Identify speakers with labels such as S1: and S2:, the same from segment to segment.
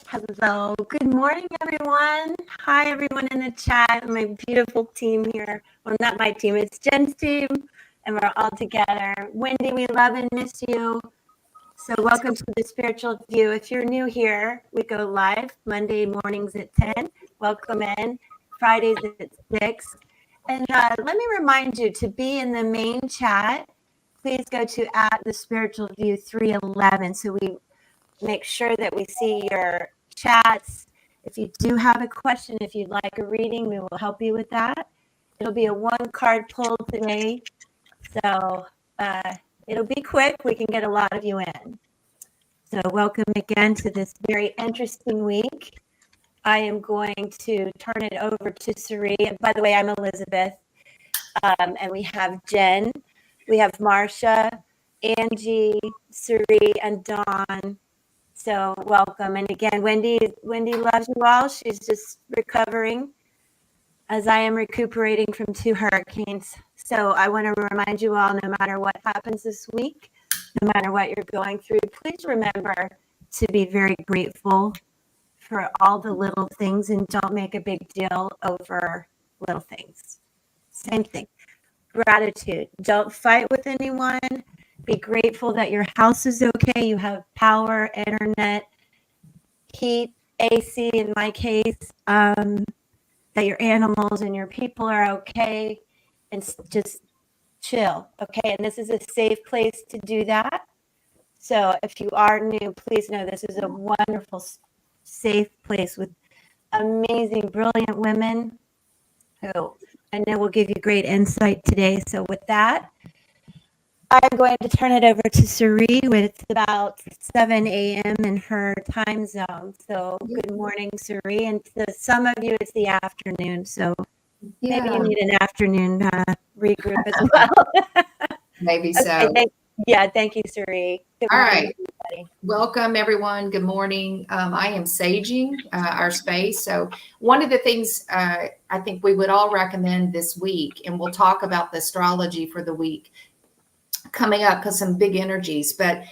S1: Hello, good morning, everyone. Hi, everyone in the chat. My beautiful team here. Well, not my team, it's Jen's team, and we're all together. Wendy, we love and miss you. So welcome to the Spiritual View. If you're new here, we go live Monday mornings at 10. Welcome in. Fridays at 6. And let me remind you to be in the main chat. Please go to the Spiritual View 311 so we make sure that we see your chats. If you do have a question, if you'd like a reading, we will help you with that. It'll be a one-card pull today, so it'll be quick. We can get a lot of you in. So welcome again to this very interesting week. I am going to turn it over to Sari. And by the way, I'm Elizabeth, and we have Jen, we have Marsha, Angie, Sari, and Dawn. So welcome. And again, Wendy loves you all. She's just recovering as I am recuperating from 2 hurricanes. So I want to remind you all, no matter what happens this week, no matter what you're going through, please remember to be very grateful for all the little things and don't make a big deal over little things. Same thing. Gratitude. Don't fight with anyone. Be grateful that your house is okay. You have power, internet, heat, AC in my case, that your animals and your people are okay, and just chill, okay? And this is a safe place to do that. So if you are new, please know this is a wonderful, safe place with amazing, brilliant women who I know will give you great insight today. So with that, I'm going to turn it over to Sari. It's about 7 a.m. in her time zone. So good morning, Sari. And to some of you, it's the afternoon. So maybe you need an afternoon regroup as well.
S2: Maybe so.
S1: Thank you, Sari.
S2: All right. Everybody. Welcome, everyone. Good morning. I am saging our space. So one of the things I think we would all recommend this week, and we'll talk about the astrology for the week coming up because some big energies, but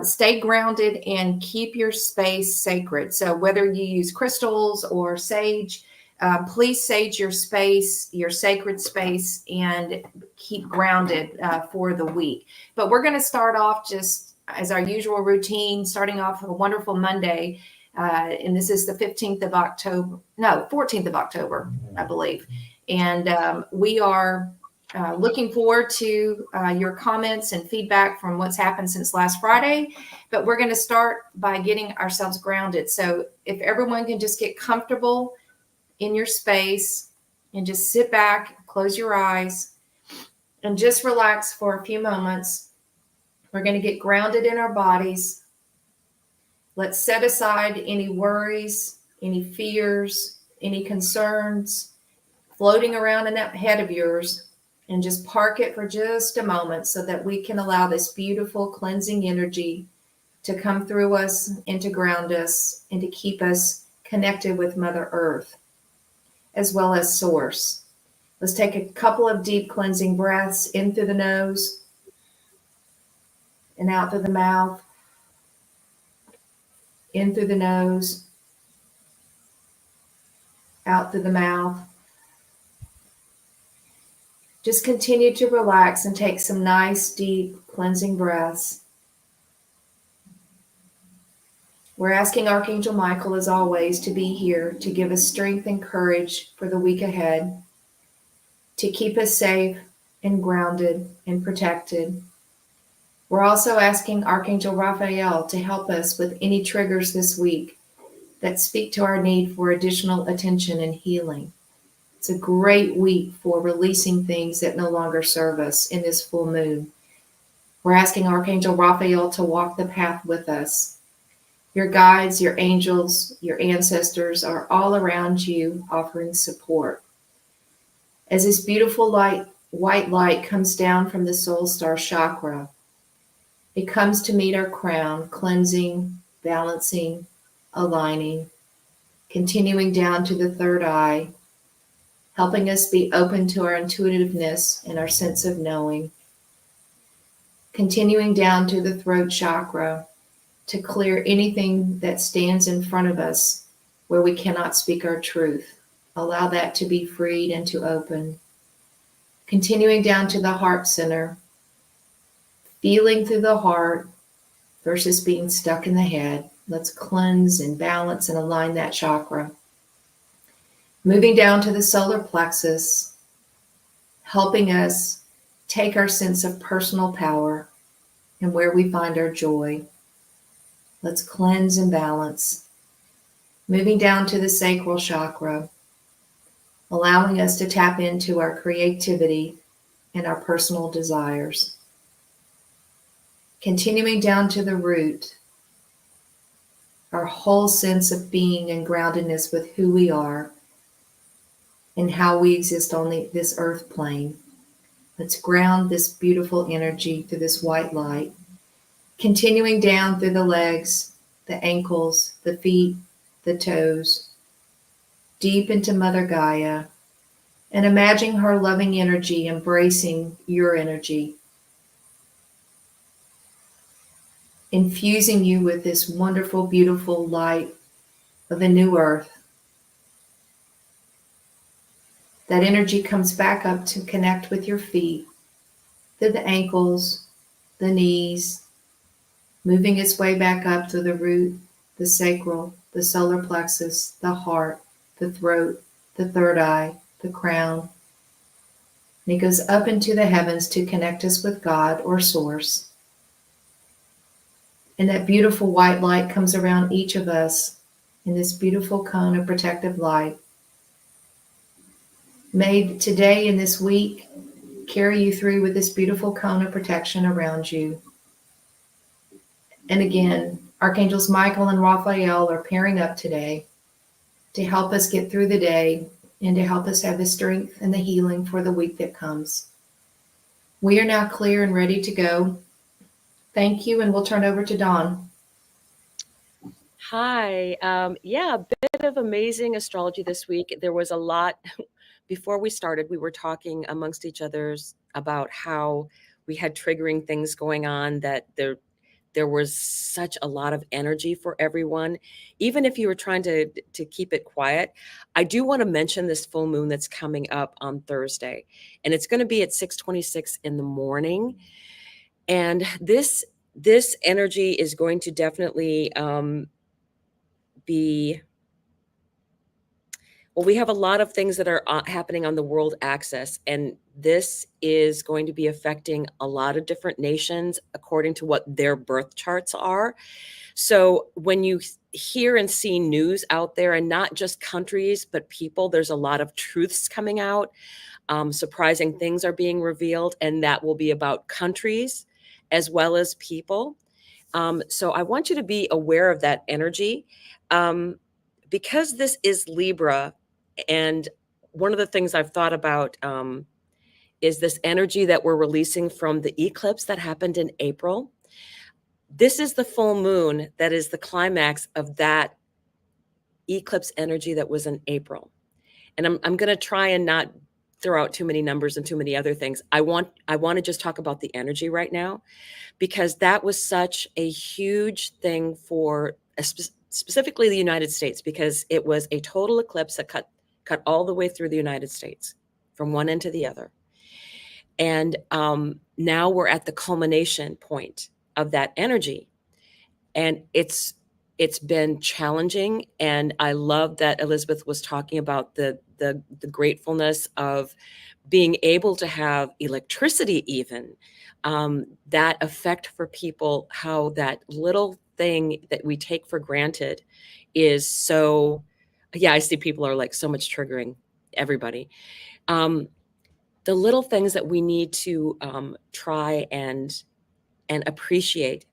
S2: stay grounded and keep your space sacred. So whether you use crystals or sage, please sage your space, your sacred space, and keep grounded for the week. But we're going to start off just as our usual routine, starting off with a wonderful Monday. And this is the 14th of October, I believe. And we are looking forward to your comments and feedback from what's happened since last Friday. But we're going to start by getting ourselves grounded. So if everyone can just get comfortable in your space and just sit back, close your eyes, and just relax for a few moments. We're going to get grounded in our bodies. Let's set aside any worries, any fears, any concerns floating around in that head of yours, and just park it for just a moment so that we can allow this beautiful cleansing energy to come through us and to ground us and to keep us connected with Mother Earth as well as Source. Let's take a couple of deep cleansing breaths in through the nose and out through the mouth. In through the nose, out through the mouth. Just continue to relax and take some nice, deep cleansing breaths. We're asking Archangel Michael, as always, to be here to give us strength and courage for the week ahead, to keep us safe and grounded and protected. We're also asking Archangel Raphael to help us with any triggers this week that speak to our need for additional attention and healing. It's a great week for releasing things that no longer serve us in this full moon. We're asking Archangel Raphael to walk the path with us. Your guides, your angels, your ancestors are all around you offering support. As this beautiful white light comes down from the soul star chakra, it comes to meet our crown, cleansing, balancing, aligning, continuing down to the third eye, helping us be open to our intuitiveness and our sense of knowing, continuing down to the throat chakra to clear anything that stands in front of us where we cannot speak our truth. Allow that to be freed and to open. Continuing down to the heart center, feeling through the heart versus being stuck in the head. Let's cleanse and balance and align that chakra. Moving down to the solar plexus, helping us take our sense of personal power and where we find our joy. Let's cleanse and balance. Moving down to the sacral chakra, allowing us to tap into our creativity and our personal desires. Continuing down to the root, our whole sense of being and groundedness with who we are and how we exist on this earth plane. Let's ground this beautiful energy through this white light. Continuing down through the legs, the ankles, the feet, the toes, deep into Mother Gaia, and imagine her loving energy embracing your energy, infusing you with this wonderful, beautiful light of a new earth. That energy comes back up to connect with your feet, through the ankles, the knees, moving its way back up to the root, the sacral, the solar plexus, the heart, the throat, the third eye, the crown. And it goes up into the heavens to connect us with God or Source. And that beautiful white light comes around each of us in this beautiful cone of protective light. May today and this week carry you through with this beautiful cone of protection around you. And again, Archangels Michael and Raphael are pairing up today to help us get through the day and to help us have the strength and the healing for the week that comes. We are now clear and ready to go. Thank you, and we'll turn over to Dawn.
S3: Hi. Yeah, a bit of amazing astrology this week. There was a lot. Before we started, we were talking amongst each others about how we had triggering things going on, that there was such a lot of energy for everyone, even if you were trying to keep it quiet. I do want to mention this full moon that's coming up on Thursday, and it's going to be at 6:26 in the morning. And this energy is going to definitely we have a lot of things that are happening on the world axis, and this is going to be affecting a lot of different nations according to what their birth charts are. So when you hear and see news out there, and not just countries, but people, there's a lot of truths coming out. Surprising things are being revealed, and that will be about countries as well as people. So I want you to be aware of that energy. Because this is Libra, and one of the things I've thought about is this energy that we're releasing from the eclipse that happened in April. This is the full moon that is the climax of that eclipse energy that was in April. And I'm going to try and not throw out too many numbers and too many other things. I want to just talk about the energy right now, because that was such a huge thing for specifically the United States, because it was a total eclipse that cut all the way through the United States from one end to the other. And now we're at the culmination point of that energy. And it's been challenging. And I love that Elizabeth was talking about the gratefulness of being able to have electricity, even that effect for people, how that little thing that we take for granted is so, yeah, I see people are like so much triggering everybody. The little things that we need to try and appreciate.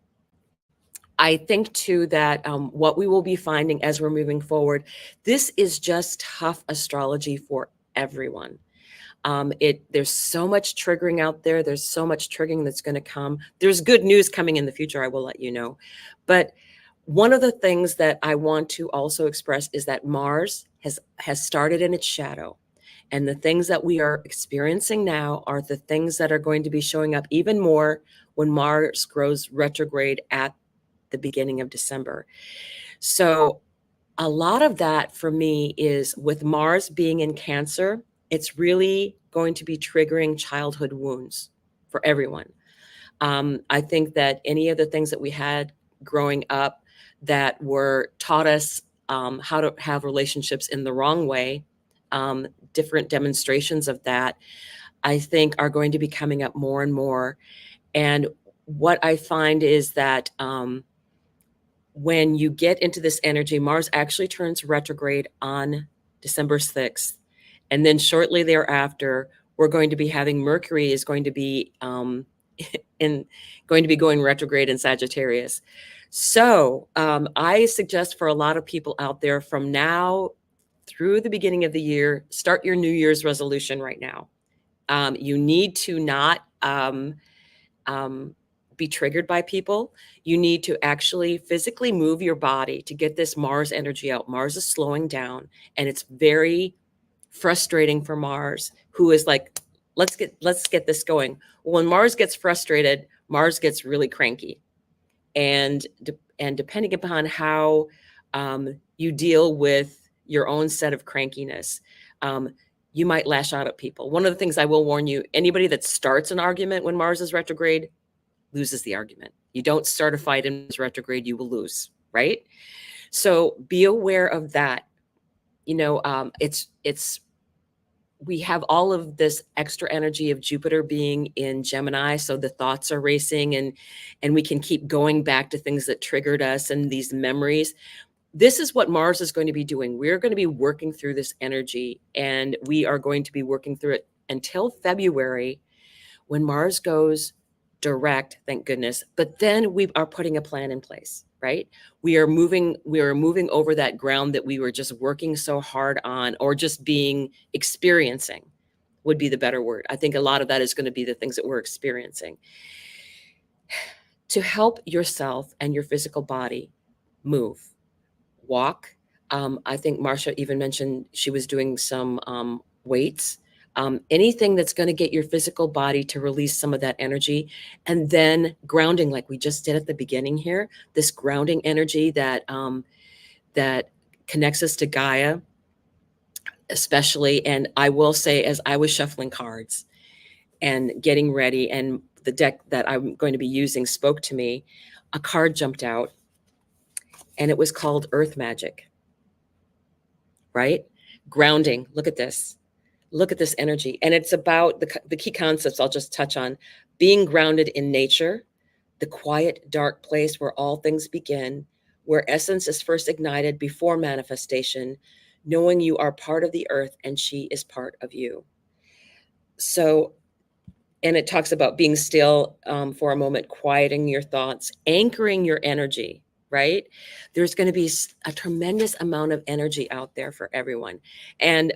S3: I think too that what we will be finding as we're moving forward, this is just tough astrology for everyone. There's so much triggering out there. There's so much triggering that's going to come. There's good news coming in the future, I will let you know. But one of the things that I want to also express is that Mars has started in its shadow. And the things that we are experiencing now are the things that are going to be showing up even more when Mars goes retrograde at the beginning of December. So a lot of that for me is with Mars being in Cancer, it's really going to be triggering childhood wounds for everyone. I think that any of the things that we had growing up that were taught us how to have relationships in the wrong way, different demonstrations of that, I think are going to be coming up more and more. And what I find is that when you get into this energy, Mars actually turns retrograde on December 6th. And then shortly thereafter, we're going to be having Mercury is going to be going retrograde in Sagittarius. So I suggest for a lot of people out there from now through the beginning of the year, start your New Year's resolution right now. You need to not be triggered by people. You need to actually physically move your body to get this Mars energy out. Mars is slowing down, and it's very frustrating for Mars, who is like, let's get this going. When Mars gets frustrated, Mars gets really cranky. And depending upon how you deal with your own set of crankiness, you might lash out at people. One of the things I will warn you, anybody that starts an argument when Mars is retrograde loses the argument. You don't start a fight in Mars retrograde, you will lose, right? So be aware of that. You know, we have all of this extra energy of Jupiter being in Gemini, so the thoughts are racing, and we can keep going back to things that triggered us and these memories. This is what Mars is going to be doing. We're going to be working through this energy, and we are going to be working through it until February, when Mars goes direct, thank goodness. But then we are putting a plan in place, right? We are moving over that ground that we were just working so hard on, or just experiencing would be the better word. I think a lot of that is going to be the things that we're experiencing. To help yourself and your physical body move, walk. I think Marsha even mentioned she was doing some weights. Anything that's going to get your physical body to release some of that energy, and then grounding, like we just did at the beginning here, this grounding energy that that connects us to Gaia, especially. And I will say, as I was shuffling cards and getting ready, and the deck that I'm going to be using spoke to me, a card jumped out, and it was called Earth Magic, right? Grounding. Look at this. Look at this energy. And it's about the key concepts I'll just touch on: being grounded in nature, the quiet, dark place where all things begin, where essence is first ignited before manifestation, knowing you are part of the earth and she is part of you. So, and it talks about being still for a moment, quieting your thoughts, anchoring your energy, right? There's going to be a tremendous amount of energy out there for everyone. And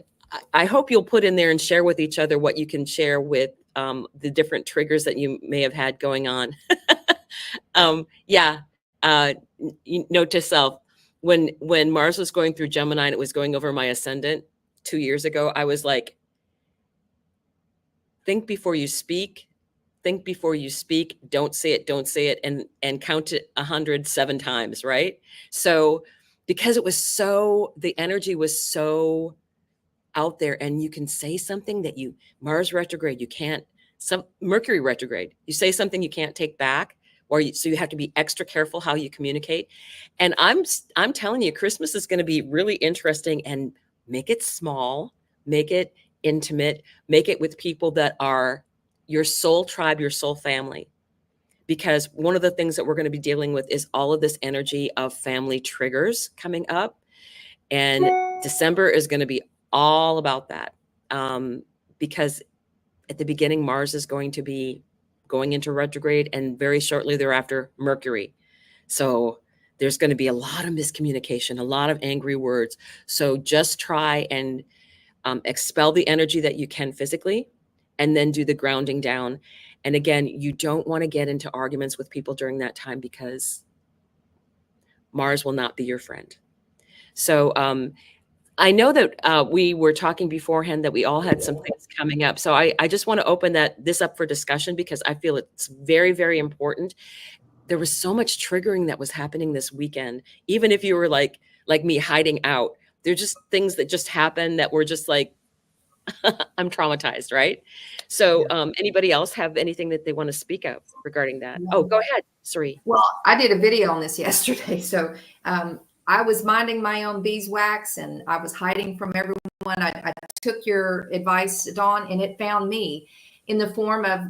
S3: I hope you'll put in there and share with each other what you can share with the different triggers that you may have had going on. Note to self, when Mars was going through Gemini and it was going over my ascendant 2 years ago, I was like, think before you speak, don't say it, and count it 107 times, right? So because the energy was so out there, and you can say something that Mars retrograde, you can't, Mercury retrograde, you say something you can't take back, so you have to be extra careful how you communicate. And I'm telling you, Christmas is going to be really interesting, and make it small, make it intimate, make it with people that are your soul tribe, your soul family. Because one of the things that we're going to be dealing with is all of this energy of family triggers coming up. And December is going to be all about that, because at the beginning, Mars is going to be going into retrograde, and very shortly thereafter, Mercury. So there's going to be a lot of miscommunication, a lot of angry words. So just try and expel the energy that you can physically, and then do the grounding down. And again, you don't want to get into arguments with people during that time, because Mars will not be your friend. So I know that we were talking beforehand that we all had some things coming up. So I just want to open this up for discussion, because I feel it's very, very important. there was so much triggering that was happening this weekend. Even if you were like me, hiding out, there's just things that just happened that were just like, I'm traumatized, right? So anybody else have anything that they want to speak of regarding that?
S2: Yeah.
S3: Oh, go ahead, Sari.
S2: Well, I did a video on this yesterday. So I was minding my own beeswax and I was hiding from everyone. I took your advice, Dawn, and it found me in the form of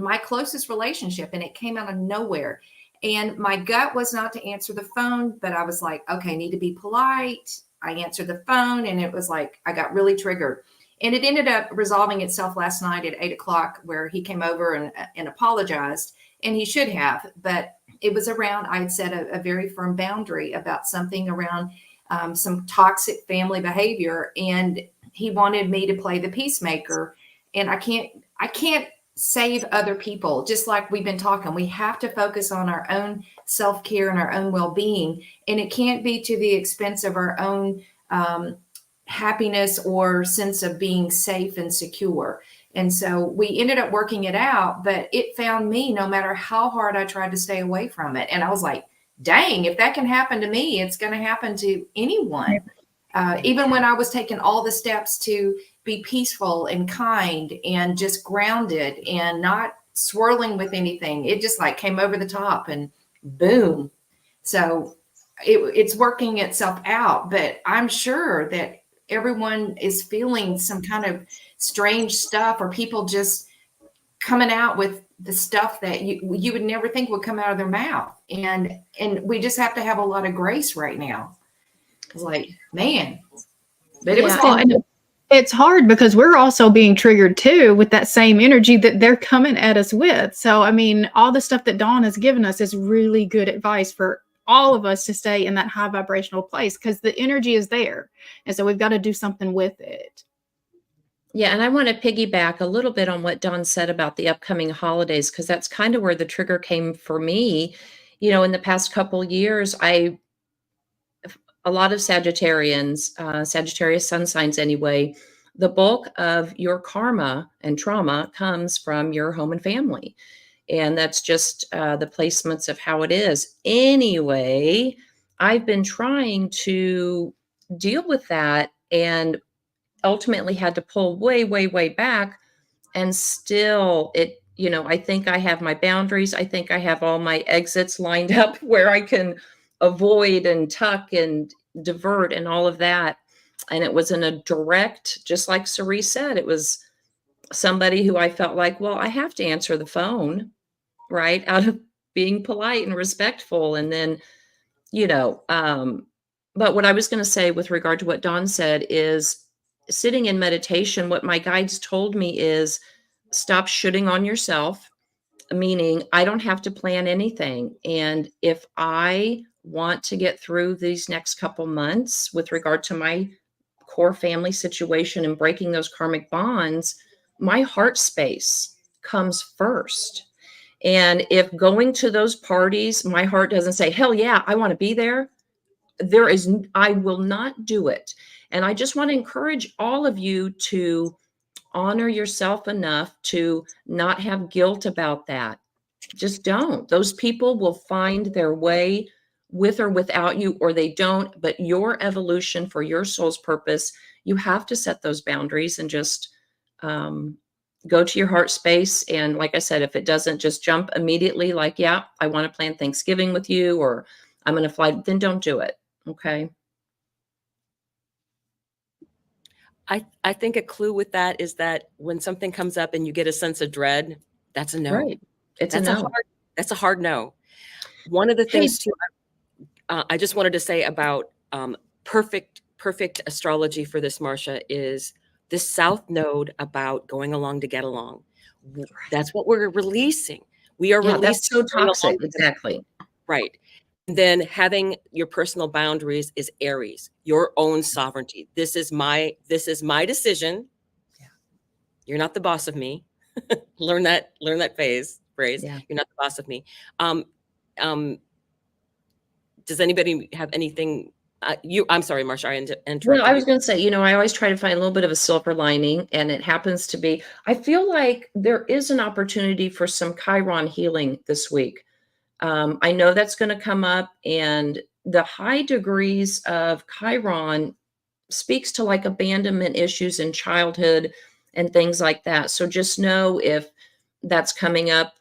S2: my closest relationship, and it came out of nowhere. And my gut was not to answer the phone, but I was like, okay, I need to be polite. I answered the phone, and it was like I got really triggered. And it ended up resolving itself last night at 8 o'clock, where he came over and apologized, and he should have. But it was around, I had set a very firm boundary about something around some toxic family behavior, and he wanted me to play the peacemaker. And I can't save other people. Just like we've been talking, we have to focus on our own self-care and our own well-being, and it can't be to the expense of our own happiness or sense of being safe and secure. And so we ended up working it out, but it found me no matter how hard I tried to stay away from it. And I was like, dang, if that can happen to me, it's going to happen to anyone. Even when I was taking all the steps to be peaceful and kind and just grounded and not swirling with anything, it just like came over the top and boom. So it's working itself out, but I'm sure that everyone is feeling some kind of strange stuff, or people just coming out with the stuff that you would never think would come out of their mouth. And we just have to have a lot of grace right now. It's like, man, but it was
S4: and it's hard because we're also being triggered too with that same energy that they're coming at us with. So, I mean, all the stuff that Dawn has given us is really good advice for all of us to stay in that high vibrational place, because the energy is there. And so we've got to do something with it.
S5: Yeah. And I want to piggyback a little bit on what Dawn said about the upcoming holidays, because that's kind of where the trigger came for me. You know, in the past couple of years, a lot of Sagittarians, Sagittarius sun signs anyway, the bulk of your karma and trauma comes from your home and family. And that's just the placements of how it is. Anyway, I've been trying to deal with that and ultimately had to pull way, way, way back. And still I think I have my boundaries. I think I have all my exits lined up where I can avoid and tuck and divert and all of that. And it was in a direct, just like Sari said, it was somebody who I felt like, well, I have to answer the phone, right, out of being polite and respectful. And then, but what I was going to say with regard to what Dawn said is sitting in meditation, what my guides told me is stop shooting on yourself, meaning I don't have to plan anything. And if I want to get through these next couple months with regard to my core family situation and breaking those karmic bonds, my heart space comes first. And if going to those parties, my heart doesn't say, hell yeah, I want to be there, I will not do it. And I just want to encourage all of you to honor yourself enough to not have guilt about that. Just don't. Those people will find their way with or without you, or they don't. But your evolution for your soul's purpose, you have to set those boundaries and just go to your heart space. And like I said, if it doesn't just jump immediately, like, yeah, I want to plan Thanksgiving with you, or I'm going to fly, then don't do it. Okay.
S3: I think a clue with that is that when something comes up and you get a sense of dread, that's a no.
S5: Right. That's a no.
S3: That's a hard no. One of the things too, I just wanted to say about perfect astrology for this, Marsha, is this South Node about going along to get along. That's what we're releasing. We are releasing.
S5: That's so toxic. Exactly.
S3: Right. And then having your personal boundaries is Aries, your own sovereignty. This is my decision. Yeah. You're not the boss of me. Learn that phrase. Yeah. You're not the boss of me. Does anybody have anything? I'm sorry, Marsha, I interrupted.
S5: Well, I was going to say, I always try to find a little bit of a silver lining, and it happens to be, I feel like there is an opportunity for some Chiron healing this week. I know that's going to come up, and the high degrees of Chiron speaks to like abandonment issues in childhood and things like that. So just know if that's coming up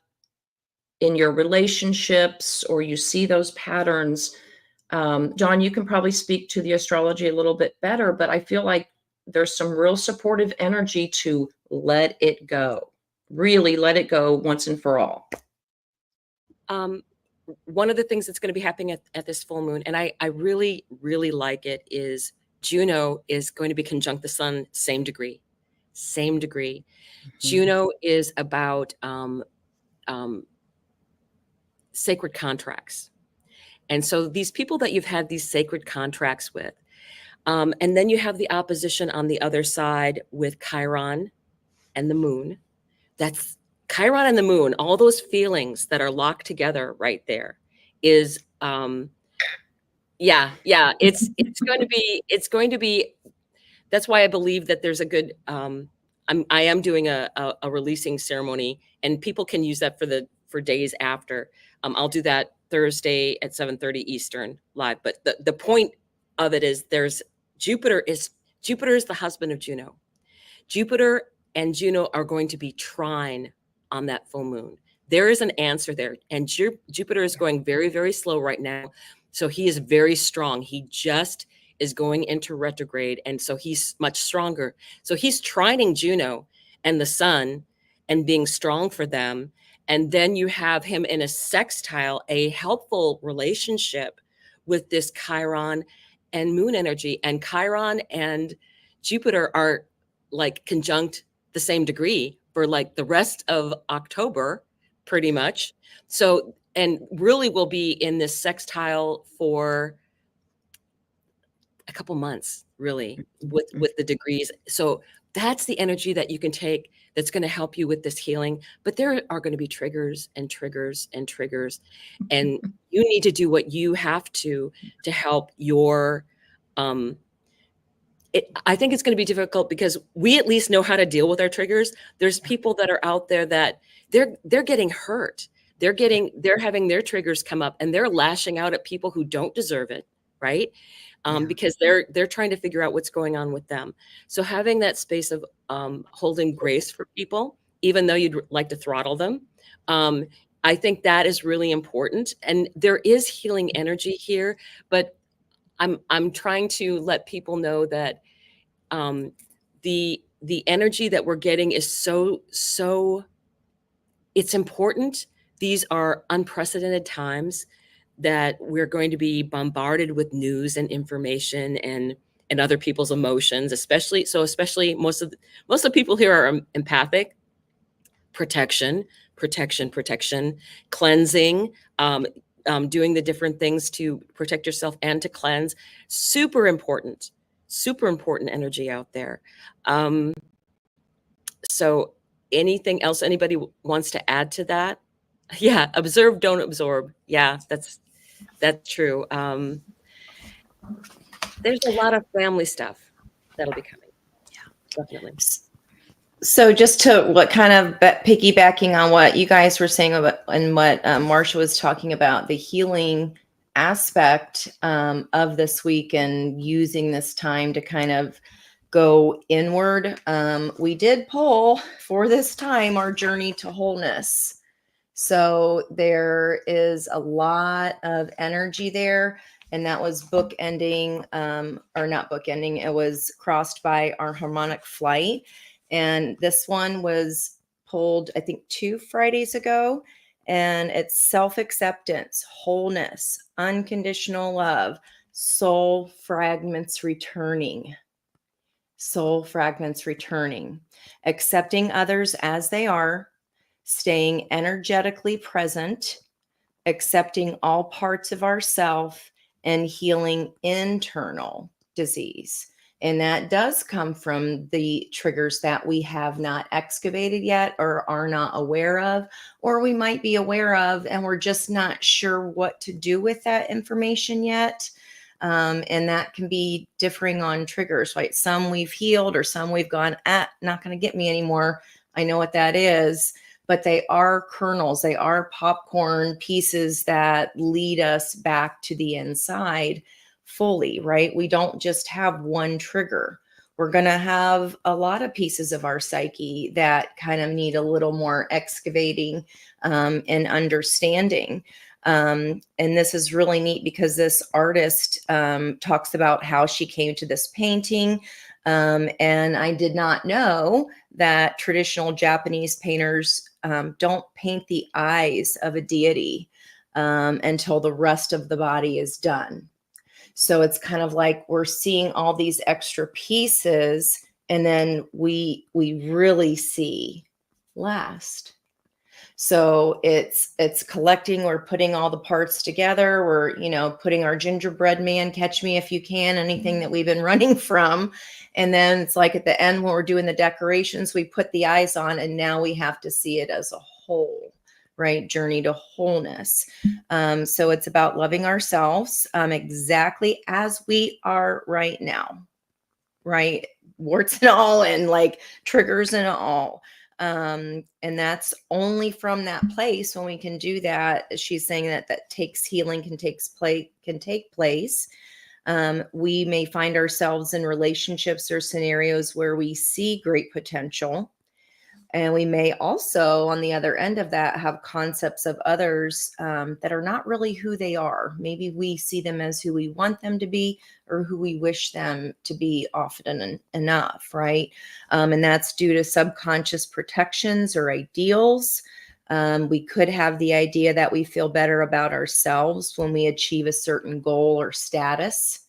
S5: in your relationships or you see those patterns. John, you can probably speak to the astrology a little bit better, but I feel like there's some real supportive energy to let it go. Really let it go once and for all.
S3: One of the things that's going to be happening at this full moon, and I really, really like it, is Juno is going to be conjunct the sun, same degree. Juno is about sacred contracts. And so these people that you've had these sacred contracts with, and then you have the opposition on the other side with Chiron and the moon. That's Chiron and the moon, all those feelings that are locked together right there is, it's going to be, that's why I believe that there's a good, I am doing a releasing ceremony, and people can use that for days after. I'll do that Thursday at 7:30 Eastern live. But the point of it is Jupiter is the husband of Juno. Jupiter and Juno are going to be trine on that full moon. There is an answer there. And Jupiter is going very, very slow right now. So he is very strong. He just is going into retrograde. And so he's much stronger. So he's trining Juno and the sun and being strong for them. And then you have him in a sextile, a helpful relationship with this Chiron and moon energy. And Chiron and Jupiter are like conjunct the same degree for like the rest of October, pretty much. So, and really will be in this sextile for a couple months, really, with the degrees. So that's the energy that you can take that's going to help you with this healing. But there are going to be triggers and triggers and triggers. And you need to do what you have to help your, I think it's going to be difficult because we at least know how to deal with our triggers. There's people that are out there that they're getting hurt. They're having their triggers come up and they're lashing out at people who don't deserve it, right? Because they're trying to figure out what's going on with them. So having that space of holding grace for people, even though you'd like to throttle them, I think that is really important. And there is healing energy here, but I'm trying to let people know that the energy that we're getting is so it's important. These are unprecedented times that we're going to be bombarded with news and information and other people's emotions, especially most of the people here are empathic. Protection, cleansing, doing the different things to protect yourself and to cleanse. Super important energy out there. So anything else anybody wants to add to that? Yeah, observe, don't absorb. Yeah, that's true. There's a lot of family stuff that'll be coming. Yeah, definitely.
S6: So just to what kind of piggybacking on what you guys were saying about and what Marsha was talking about, the healing aspect of this week and using this time to kind of go inward. We did pull for this time our journey to wholeness. So there is a lot of energy there. And that was bookending, or not bookending, it was crossed by our harmonic flight. And this one was pulled, I think, 2 Fridays ago. And it's self-acceptance, wholeness, unconditional love, soul fragments returning, accepting others as they are, staying energetically present, accepting all parts of ourself, and healing internal disease. And that does come from the triggers that we have not excavated yet or are not aware of, or we might be aware of, and we're just not sure what to do with that information yet. And that can be differing on triggers, right? Some we've healed or some we've gone, not going to get me anymore. I know what that is. but they are kernels. They are popcorn pieces that lead us back to the inside fully, right? We don't just have one trigger. We're going to have a lot of pieces of our psyche that kind of need a little more excavating and understanding. And this is really neat because this artist talks about how she came to this painting. And I did not know that traditional Japanese painters don't paint the eyes of a deity until the rest of the body is done. So it's kind of like we're seeing all these extra pieces, and then we really see last. So it's collecting, we're putting all the parts together. We're, putting our gingerbread man, catch me if you can, anything that we've been running from. And then it's like at the end, when we're doing the decorations, we put the eyes on, and now we have to see it as a whole, right? Journey to wholeness. So it's about loving ourselves exactly as we are right now, right? Warts and all, and like triggers and all. And that's only from that place when we can do that. She's saying that takes healing can take place. We may find ourselves in relationships or scenarios where we see great potential. And we may also, on the other end of that, have concepts of others that are not really who they are. Maybe we see them as who we want them to be or who we wish them to be often enough, right? And that's due to subconscious protections or ideals. We could have the idea that we feel better about ourselves when we achieve a certain goal or status,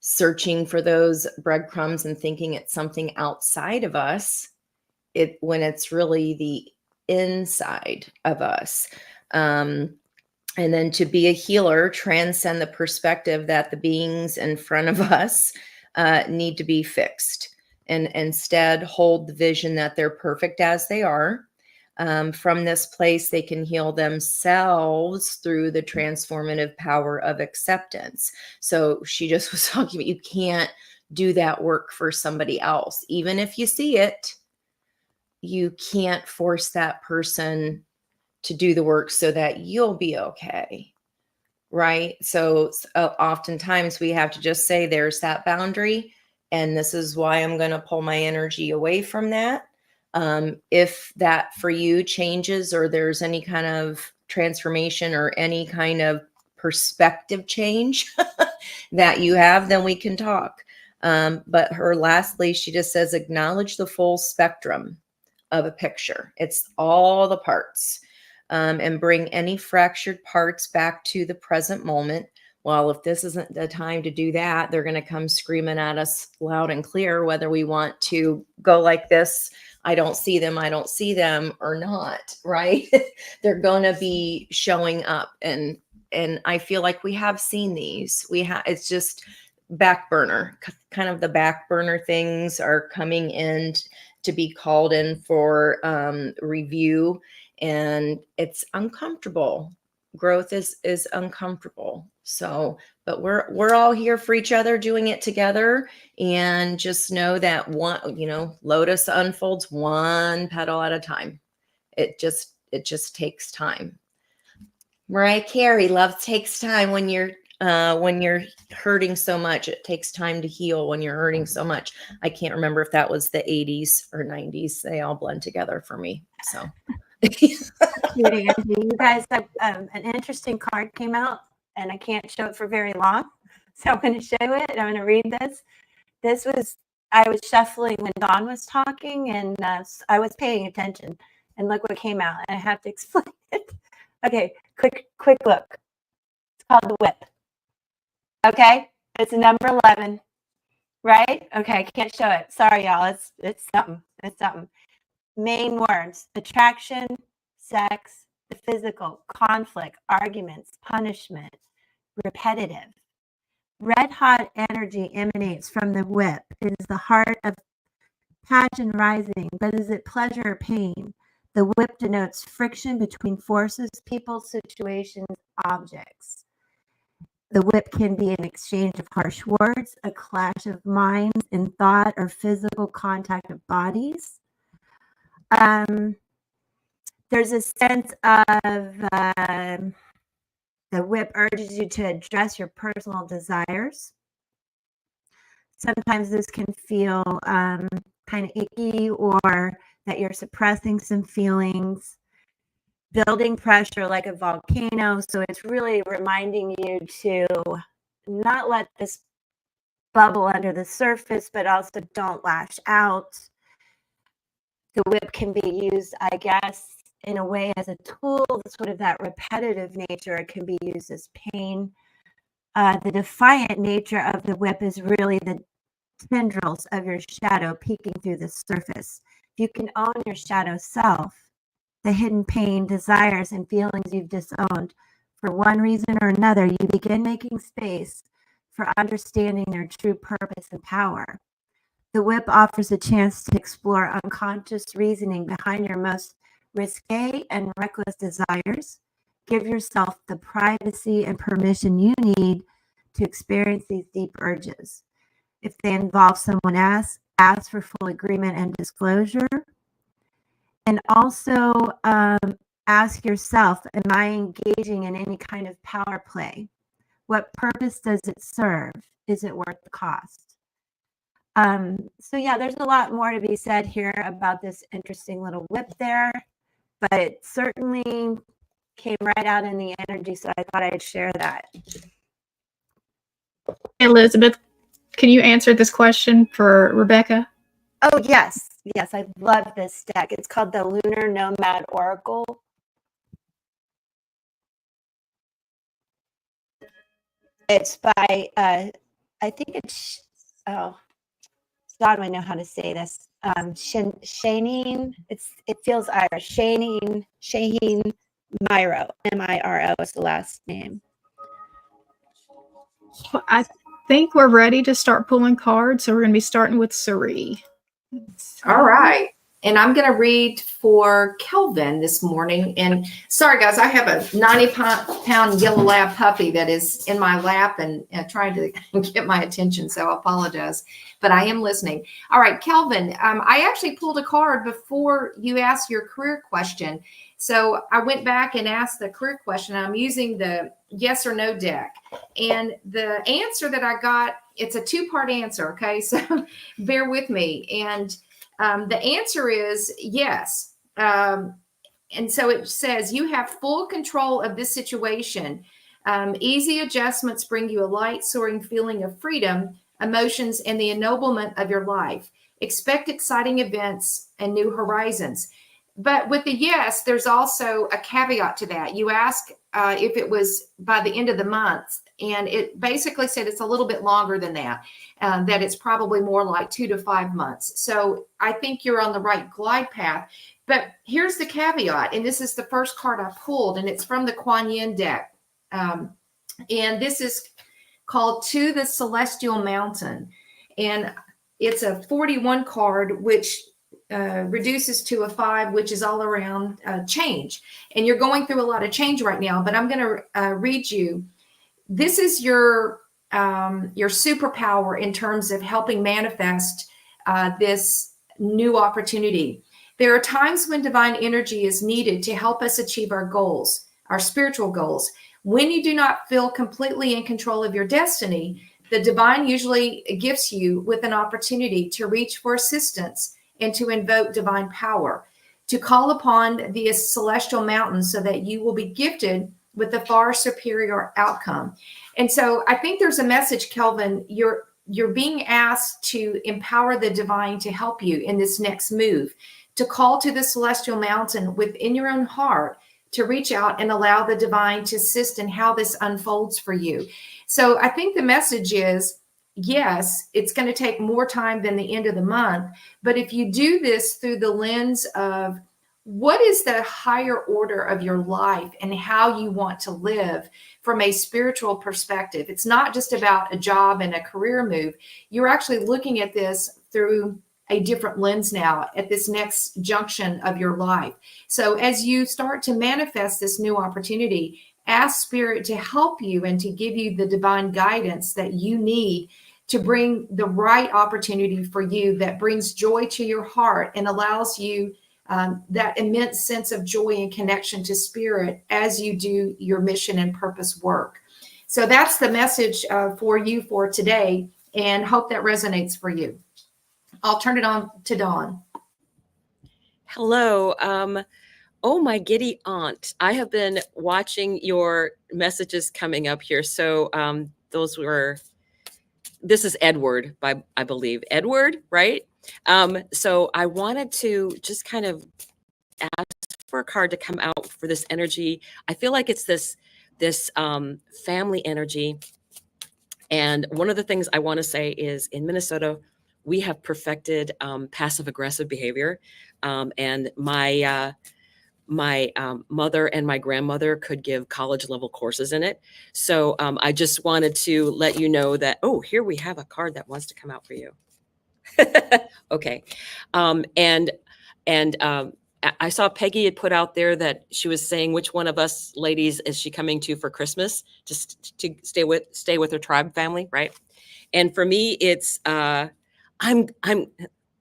S6: searching for those breadcrumbs and thinking it's something outside of us. When it's really the inside of us. And then to be a healer, transcend the perspective that the beings in front of us need to be fixed, and instead hold the vision that they're perfect as they are. From this place, they can heal themselves through the transformative power of acceptance. So she just was talking about, you can't do that work for somebody else. Even if you see it, you can't force that person to do the work so that you'll be okay, right? So oftentimes we have to just say, there's that boundary, and this is why I'm going to pull my energy away from that. If that for you changes, or there's any kind of transformation or any kind of perspective change that you have, then we can talk. But lastly, she just says, acknowledge the full spectrum of a picture. It's all the parts, and bring any fractured parts back to the present moment. Well, if this isn't the time to do that, they're going to come screaming at us loud and clear, whether we want to go like this, I don't see them, or not, right? They're going to be showing up. And I feel like we have seen these. It's just back burner, kind of the back burner things are coming in to be called in for review, and it's uncomfortable. Growth is uncomfortable. So, but we're all here for each other, doing it together, and just know that lotus unfolds one petal at a time. It just takes time. Mariah Carey, love takes time. When you're hurting so much, it takes time to heal. When you're hurting so much, I can't remember if that was the 80s or 90s. They all blend together for me. So
S1: Cute, Angie. You guys have an interesting card came out, and I can't show it for very long, so I'm going to show it, and I'm going to read this. I was shuffling when Dawn was talking, and I was paying attention, and look what came out, and I have to explain it. Okay, quick look. It's called the whip. Okay, it's number 11, right? Okay, I can't show it. Sorry, y'all. It's something. It's something. Main words: attraction, sex, the physical, conflict, arguments, punishment, repetitive. Red hot energy emanates from the whip. It is the heart of passion rising, but is it pleasure or pain? The whip denotes friction between forces, people, situations, objects. The whip can be an exchange of harsh words, a clash of minds in thought, or physical contact of bodies. there's a sense of the whip urges you to address your personal desires. Sometimes this can feel kind of icky, or that you're suppressing some feelings, building pressure like a volcano. So it's really reminding you to not let this bubble under the surface, but also don't lash out. The whip can be used, I guess, in a way as a tool, sort of that repetitive nature. It can be used as pain. The defiant nature of the whip is really the tendrils of your shadow peeking through the surface. If you can own your shadow self, the hidden pain, desires, and feelings you've disowned for one reason or another, you begin making space for understanding their true purpose and power. The whip offers a chance to explore unconscious reasoning behind your most risque and reckless desires. Give yourself the privacy and permission you need to experience these deep urges. If they involve someone else, ask for full agreement and disclosure. And also ask yourself, am I engaging in any kind of power play? What purpose does it serve? Is it worth the cost? So yeah, there's a lot more to be said here about this interesting little whip there, but it certainly came right out in the energy, so I thought I'd share that.
S4: Elizabeth, can you answer this question for Rebecca?
S1: Oh, yes. Yes, I love this deck. It's called the Lunar Nomad Oracle. It's by, I think it's, oh, God, do I know how to say this? Shaheen, it feels Irish. Shaheen Miro, Miro is the last name.
S4: Well, I think we're ready to start pulling cards, so we're going to be starting with Sari.
S2: All right. And I'm going to read for Kelvin this morning. And sorry, guys, I have a 90-pound yellow lab puppy that is in my lap and trying to get my attention. So I apologize, but I am listening. All right, Kelvin, I actually pulled a card before you asked your career question. So I went back and asked the career question. I'm using the yes or no deck. And the answer that I got, it's a two-part answer, okay? So bear with me. And the answer is yes. And so it says you have full control of this situation. Easy adjustments bring you a light, soaring feeling of freedom, emotions, and the ennoblement of your life. Expect exciting events and new horizons. But with the yes, there's also a caveat to that. You ask if it was by the end of the month, and it basically said it's a little bit longer than that, that it's probably more like 2 to 5 months. So I think you're on the right glide path. But here's the caveat, and this is the first card I pulled, and it's from the Kuan Yin deck. And this is called To the Celestial Mountain. And it's a 41 card, which reduces to a 5, which is all around change. And you're going through a lot of change right now, but I'm going to read you. This is your superpower in terms of helping manifest this new opportunity. There are times when divine energy is needed to help us achieve our goals, our spiritual goals. When you do not feel completely in control of your destiny, the divine usually gifts you with an opportunity to reach for assistance and to invoke divine power, to call upon the celestial mountain so that you will be gifted with a far superior outcome. And so I think there's a message, Kelvin, you're being asked to empower the divine to help you in this next move, to call to the celestial mountain within your own heart, to reach out and allow the divine to assist in how this unfolds for you. So I think the message is, yes, it's going to take more time than the end of the month. But if you do this through the lens of what is the higher order of your life and how you want to live from a spiritual perspective, it's not just about a job and a career move. You're actually looking at this through a different lens now at this next junction of your life. So as you start to manifest this new opportunity, ask Spirit to help you and to give you the divine guidance that you need to bring the right opportunity for you that brings joy to your heart and allows you that immense sense of joy and connection to spirit as you do your mission and purpose work. So that's the message for you for today, and hope that resonates for you. I'll turn it on to Dawn.
S3: Hello. Oh, my giddy aunt. I have been watching your messages coming up here. So this is Edward, I believe. Edward, right? So I wanted to just kind of ask for a card to come out for this energy. I feel like it's this family energy. And one of the things I want to say is in Minnesota, we have perfected passive aggressive behavior. And my mother and my grandmother could give college level courses in it. So I just wanted to let you know that, oh, here we have a card that wants to come out for you. Okay. I saw Peggy had put out there that she was saying which one of us ladies is she coming to for Christmas, just to stay with her tribe family, right? And for me, it's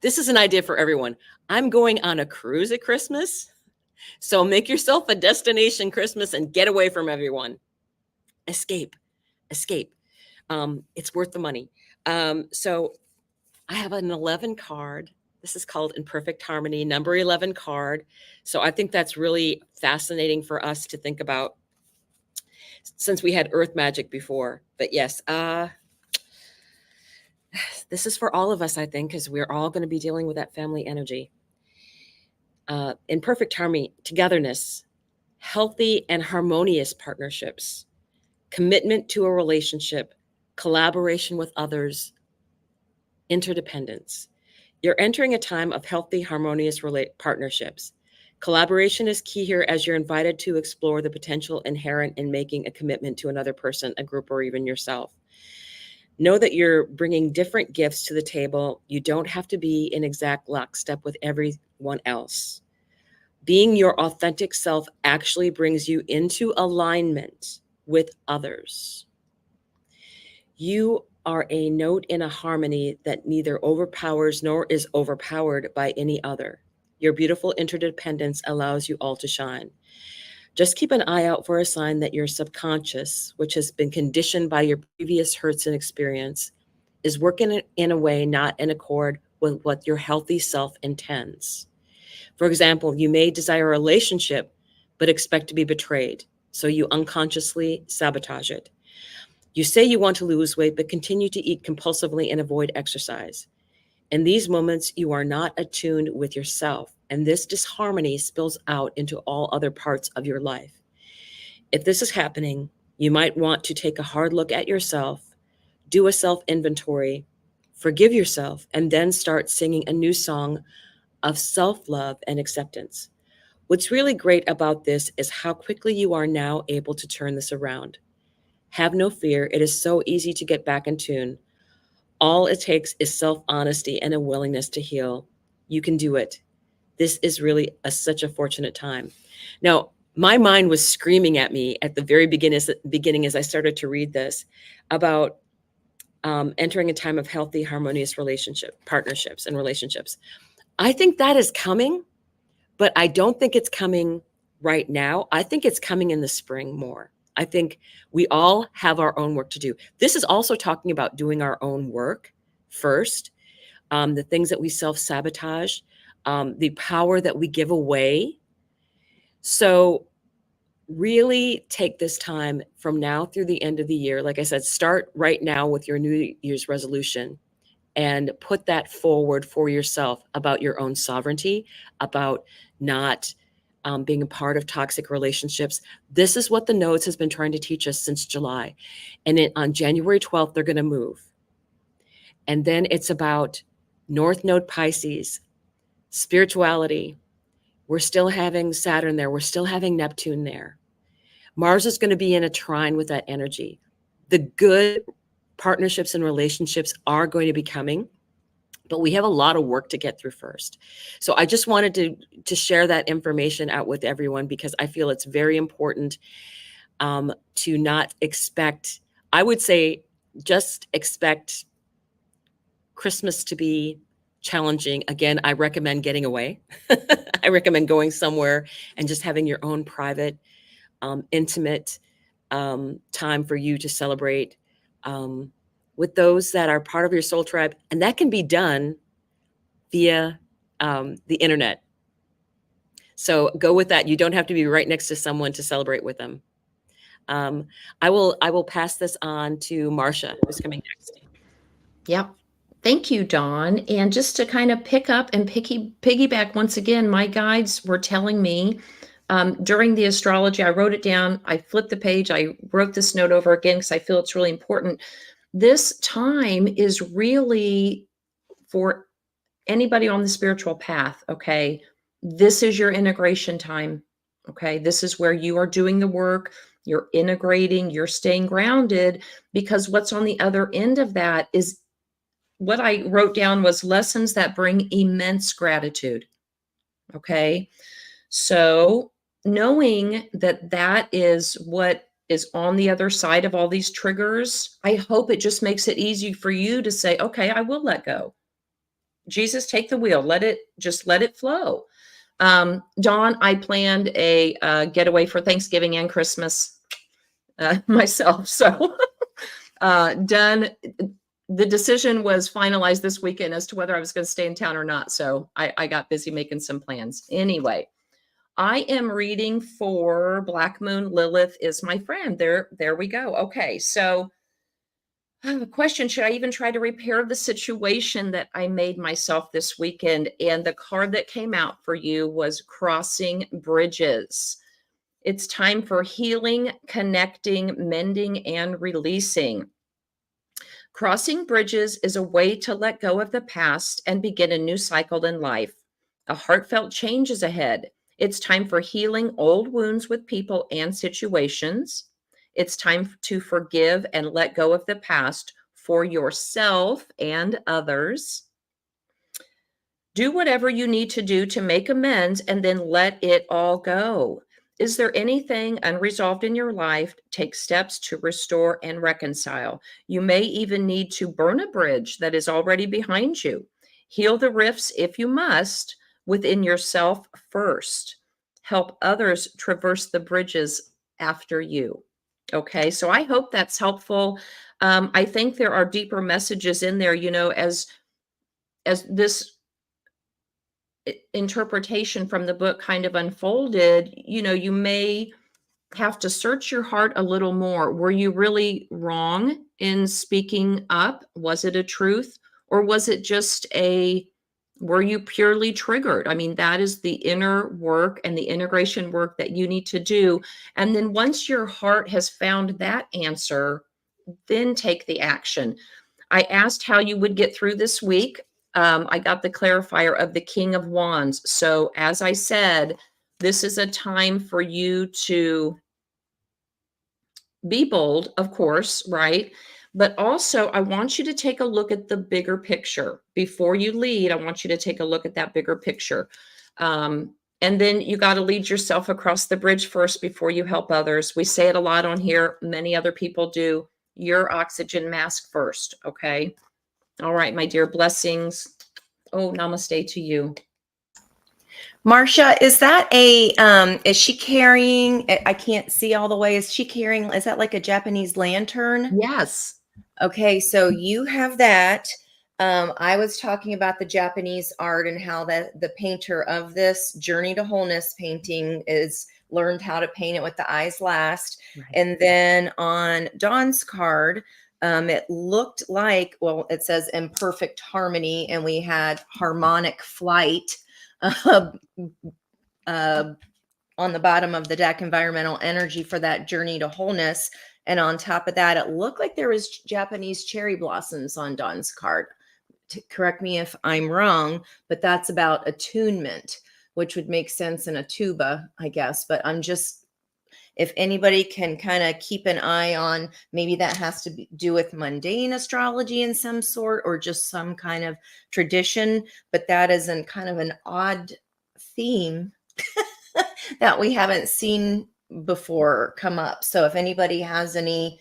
S3: this is an idea for everyone. I'm going on a cruise at Christmas. So make yourself a destination Christmas and get away from everyone. Escape. It's worth the money. So I have an 11 card. This is called In Perfect Harmony, number 11 card. So I think that's really fascinating for us to think about since we had earth magic before. But yes, this is for all of us, I think, because we're all going to be dealing with that family energy. In perfect harmony, togetherness, healthy and harmonious partnerships, commitment to a relationship, collaboration with others, interdependence. You're entering a time of healthy, harmonious partnerships. Collaboration is key here as you're invited to explore the potential inherent in making a commitment to another person, a group, or even yourself. Know that you're bringing different gifts to the table. You don't have to be in exact lockstep with everyone else. Being your authentic self actually brings you into alignment with others. You are a note in a harmony that neither overpowers nor is overpowered by any other. Your beautiful interdependence allows you all to shine. Just keep an eye out for a sign that your subconscious, which has been conditioned by your previous hurts and experience, is working in a way not in accord with what your healthy self intends. For example, you may desire a relationship, but expect to be betrayed, so you unconsciously sabotage it. You say you want to lose weight, but continue to eat compulsively and avoid exercise. In these moments, you are not attuned with yourself, and this disharmony spills out into all other parts of your life. If this is happening, you might want to take a hard look at yourself, do a self-inventory, forgive yourself, and then start singing a new song of self-love and acceptance. What's really great about this is how quickly you are now able to turn this around. Have no fear. It is so easy to get back in tune. All it takes is self-honesty and a willingness to heal. You can do it. This is really such a fortunate time. Now, my mind was screaming at me at the very beginning as I started to read this about entering a time of healthy, harmonious partnerships and relationships. I think that is coming, but I don't think it's coming right now. I think it's coming in the spring more. I think we all have our own work to do. This is also talking about doing our own work first, the things that we self-sabotage, the power that we give away. So really take this time from now through the end of the year. Like I said, start right now with your New Year's resolution and put that forward for yourself about your own sovereignty, about not being a part of toxic relationships. This is what the nodes has been trying to teach us since July. And on January 12th, they're going to move. And then it's about North Node Pisces, spirituality. We're still having Saturn there. We're still having Neptune there. Mars is going to be in a trine with that energy. The good partnerships and relationships are going to be coming, but we have a lot of work to get through first. So I just wanted to share that information out with everyone because I feel it's very important to not expect, I would say, just expect Christmas to be challenging. Again, I recommend getting away. I recommend going somewhere and just having your own private, intimate time for you to celebrate with those that are part of your soul tribe. And that can be done via the internet. So go with that. You don't have to be right next to someone to celebrate with them. I will pass this on to Marsha, who's coming next.
S5: Yep. Thank you, Dawn. And just to kind of pick up and piggyback once again, my guides were telling me during the astrology, I wrote it down, I flipped the page, I wrote this note over again because I feel it's really important. This time is really for anybody on the spiritual path, okay? This is your integration time, okay? This is where you are doing the work, you're integrating, you're staying grounded, because what's on the other end of that is what I wrote down was lessons that bring immense gratitude, okay? So knowing that that is what is on the other side of all these triggers, I hope it just makes it easy for you to say, okay, I will let go. Jesus, take the wheel. Let it flow. Dawn, I planned a getaway for Thanksgiving and Christmas myself. So done. The decision was finalized this weekend as to whether I was going to stay in town or not. So I got busy making some plans. Anyway, I am reading for Black Moon. Lilith is my friend. There we go. Okay, so I have a question. Should I even try to repair the situation that I made myself this weekend? And the card that came out for you was Crossing Bridges. It's time for healing, connecting, mending, and releasing. Crossing bridges is a way to let go of the past and begin a new cycle in life. A heartfelt change is ahead. It's time for healing old wounds with people and situations. It's time to forgive and let go of the past for yourself and others. Do whatever you need to do to make amends and then let it all go. Is there anything unresolved in your life? Take steps to restore and reconcile. You may even need to burn a bridge that is already behind you. Heal the rifts if you must within yourself first. Help others traverse the bridges after you. Okay, so I hope that's helpful. I think there are deeper messages in there, as this interpretation from the book kind of unfolded, you may have to search your heart a little more. Were you really wrong in speaking up? Was it a truth? Or was it just were you purely triggered? I mean, that is the inner work and the integration work that you need to do. And then once your heart has found that answer, then take the action. I asked how you would get through this week. I got the clarifier of the King of Wands. So as I said, this is a time for you to be bold, of course, right? But also, I want you to take a look at the bigger picture. Before you lead, I want you to take a look at that bigger picture. And then you got to lead yourself across the bridge first before you help others. We say it a lot on here. Many other people do. Your oxygen mask first, okay? All right, my dear, blessings. Oh, namaste to you.
S6: Marsha, is that is she carrying, I can't see all the way. Is that like a Japanese lantern?
S5: Yes.
S6: Okay, so you have that. I was talking about the Japanese art and how the painter of this Journey to Wholeness painting is learned how to paint it with the eyes last.
S5: Right.
S6: And then on Dawn's card, it looked like, well, it says in perfect harmony, and we had harmonic flight on the bottom of the deck, environmental energy for that journey to wholeness. And on top of that, it looked like there was Japanese cherry blossoms on Dawn's card. Correct me if I'm wrong, but that's about attunement, which would make sense in a tuba, I guess. But if anybody can kind of keep an eye on, maybe that has to do with mundane astrology in some sort, or just some kind of tradition. But that is kind of an odd theme that we haven't seen before come up. So if anybody has any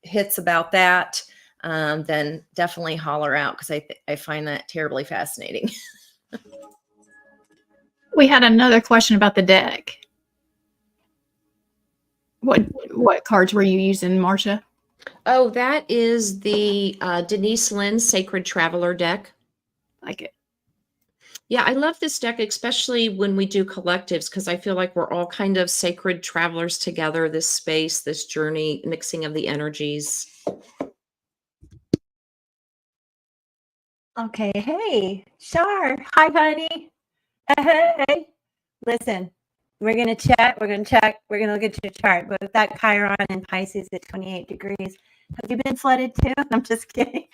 S6: hits about that, then definitely holler out, because I find that terribly fascinating.
S4: We had another question about the deck. What cards were you using, Marsha?
S5: Oh, that is the Denise Lynn Sacred Traveler deck.
S4: Like it.
S5: Yeah, I love this deck, especially when we do collectives, because I feel like we're all kind of sacred travelers together, this space, this journey, mixing of the energies.
S1: Okay, hey, Shar. Hi, honey. Hey. Listen, we're going to check. We're going to check. We're going to look at your chart. But with that Chiron in Pisces at 28 degrees, have you been flooded too? I'm just kidding.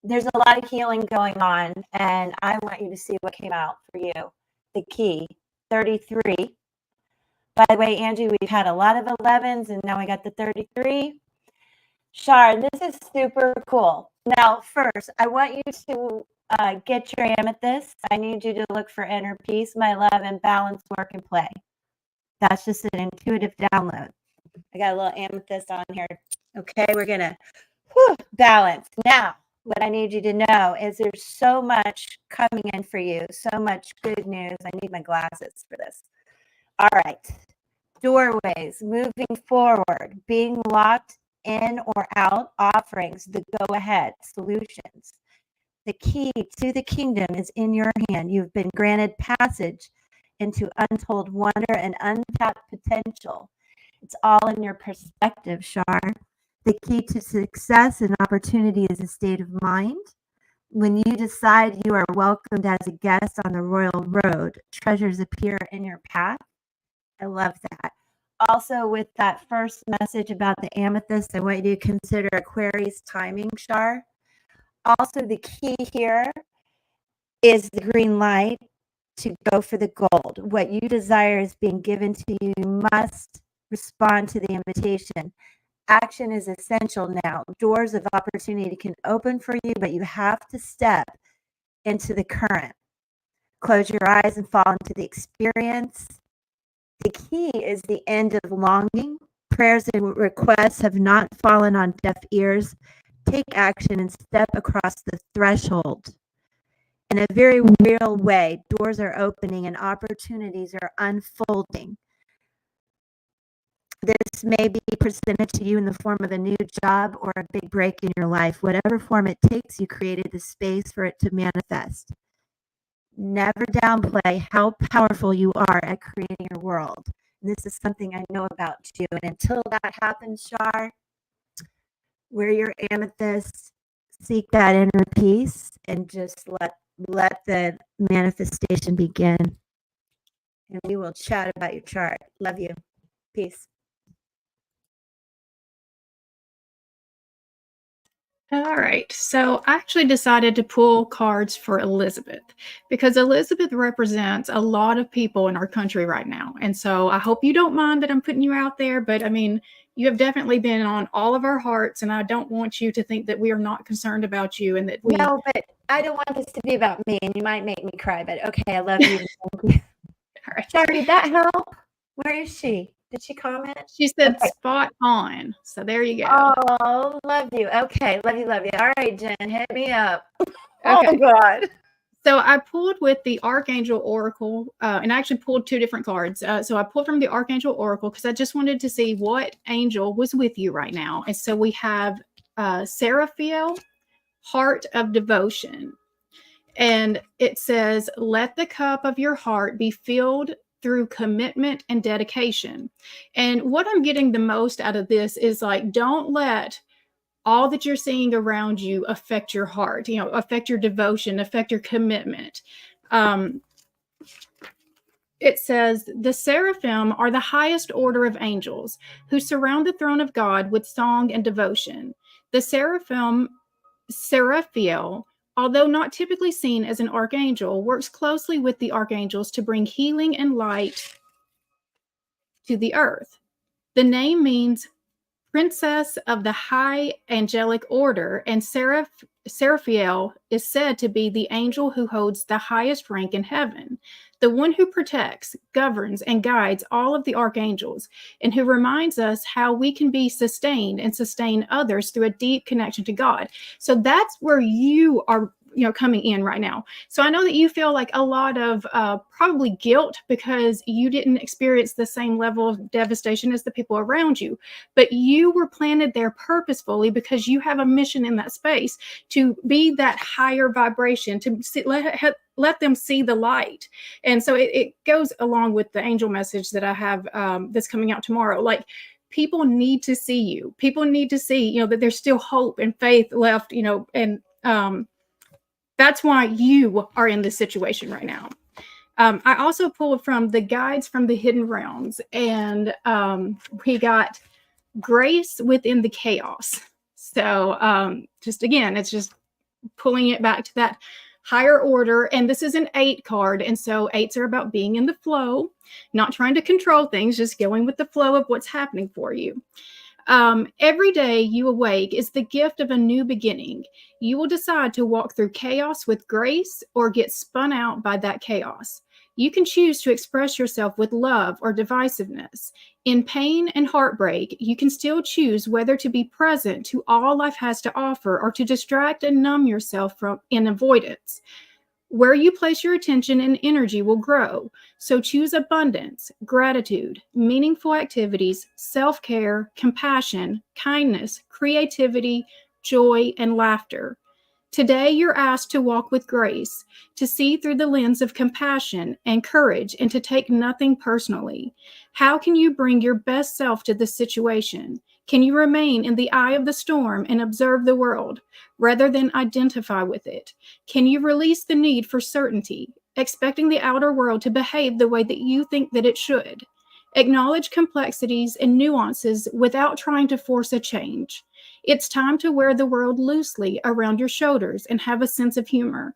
S1: There's a lot of healing going on, and I want you to see what came out for you. The key, 33. By the way, Angie, we've had a lot of 11s, and now we got the 33. Shar, this is super cool. Now, first, I want you to get your amethyst. I need you to look for inner peace, my love, and balance, work, and play. That's just an intuitive download. I got a little amethyst on here. Okay, we're going to balance. Now, what I need you to know is there's so much coming in for you, so much good news. I need my glasses for this. All right. Doorways, moving forward, being locked in or out, offerings, the go ahead, solutions. The key to the kingdom is in your hand. You've been granted passage into untold wonder and untapped potential. It's all in your perspective, Shar. The key to success and opportunity is a state of mind. When you decide you are welcomed as a guest on the royal road, treasures appear in your path. I love that. Also, with that first message about the amethyst, I want you to consider Aquarius timing, Shar. Also, the key here is the green light to go for the gold. What you desire is being given to you. You must respond to the invitation. Action is essential now. Doors of opportunity can open for you, but you have to step into the current. Close your eyes and fall into the experience. The key is the end of longing. Prayers and requests have not fallen on deaf ears. Take action and step across the threshold. In a very real way, doors are opening and opportunities are unfolding. This may be presented to you in the form of a new job or a big break in your life. Whatever form it takes, you created the space for it to manifest. Never downplay how powerful you are at creating your world. And this is something I know about you. And until that happens, Shar, wear your amethyst, seek that inner peace, and just let the manifestation begin. And we will chat about your chart. Love you. Peace.
S4: All right, so I actually decided to pull cards for Elizabeth because Elizabeth represents a lot of people in our country right now. And so I hope you don't mind that I'm putting you out there, but I mean, you have definitely been on all of our hearts, and I don't want you to think that we are not concerned about you and that we...
S1: No, but I don't want this to be about me, and you might make me cry, but okay, I love you. Thank you.
S4: All right.
S1: Sorry, did that help? Where is she? Did she comment?
S4: She said
S1: Okay.
S4: spot on. So there you go.
S1: Oh, love you. Okay, love you, love you. All right, Jen, hit me up.
S4: Okay.
S1: Oh, God.
S4: So I pulled with the Archangel Oracle, and I actually pulled two different cards. So I pulled from the Archangel Oracle because I just wanted to see what angel was with you right now. And so we have Seraphiel, Heart of Devotion. And it says, let the cup of your heart be filled through commitment and dedication. And what I'm getting the most out of this is like, don't let all that you're seeing around you affect your heart, affect your devotion, affect your commitment. It says, the seraphim are the highest order of angels who surround the throne of God with song and devotion. The Seraphiel, although not typically seen as an archangel, works closely with the archangels to bring healing and light to the earth. The name means princess of the high angelic order, and Seraphiel is said to be the angel who holds the highest rank in heaven, the one who protects, governs, and guides all of the archangels, and who reminds us how we can be sustained and sustain others through a deep connection to God. So that's where you are, coming in right now. So I know that you feel like a lot of probably guilt because you didn't experience the same level of devastation as the people around you, but you were planted there purposefully because you have a mission in that space to be that higher vibration, to let them see the light. And so it goes along with the angel message that I have that's coming out tomorrow. Like, people need to see you. People need to see, that there's still hope and faith left, and that's why you are in this situation right now. I also pulled from the guides from the hidden realms, and we got grace within the chaos. So just again, it's just pulling it back to that higher order. And this is an 8 card. And so 8s are about being in the flow, not trying to control things, just going with the flow of what's happening for you. Every day you awake is the gift of a new beginning. You will decide to walk through chaos with grace or get spun out by that chaos. You can choose to express yourself with love or divisiveness. In pain and heartbreak, you can still choose whether to be present to all life has to offer or to distract and numb yourself in avoidance. Where you place your attention and energy will grow. So choose abundance, gratitude, meaningful activities, self-care, compassion, kindness, creativity, joy, and laughter. Today, you're asked to walk with grace, to see through the lens of compassion and courage, and to take nothing personally. How can you bring your best self to this situation? Can you remain in the eye of the storm and observe the world, rather than identify with it? Can you release the need for certainty, expecting the outer world to behave the way that you think that it should? Acknowledge complexities and nuances without trying to force a change. It's time to wear the world loosely around your shoulders and have a sense of humor.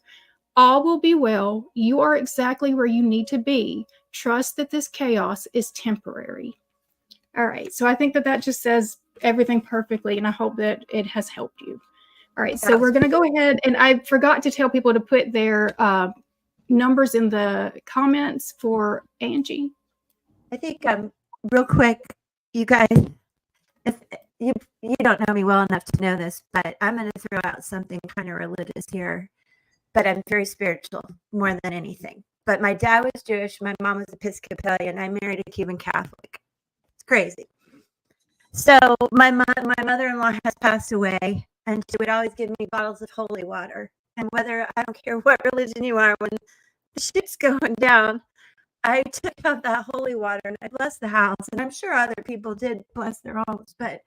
S4: All will be well. You are exactly where you need to be. Trust that this chaos is temporary. All right. So I think that just says everything perfectly, and I hope that it has helped you. All right. So we're going to go ahead, and I forgot to tell people to put their numbers in the comments for Angie.
S1: I think real quick, you guys, if you don't know me well enough to know this, but I'm going to throw out something kind of religious here, but I'm very spiritual more than anything. But my dad was Jewish. My mom was Episcopalian. I married a Cuban Catholic. It's crazy. So my mother-in-law has passed away, and she would always give me bottles of holy water. And whether, I don't care what religion you are, when the shit's going down, I took out that holy water and I blessed the house. And I'm sure other people did bless their homes, but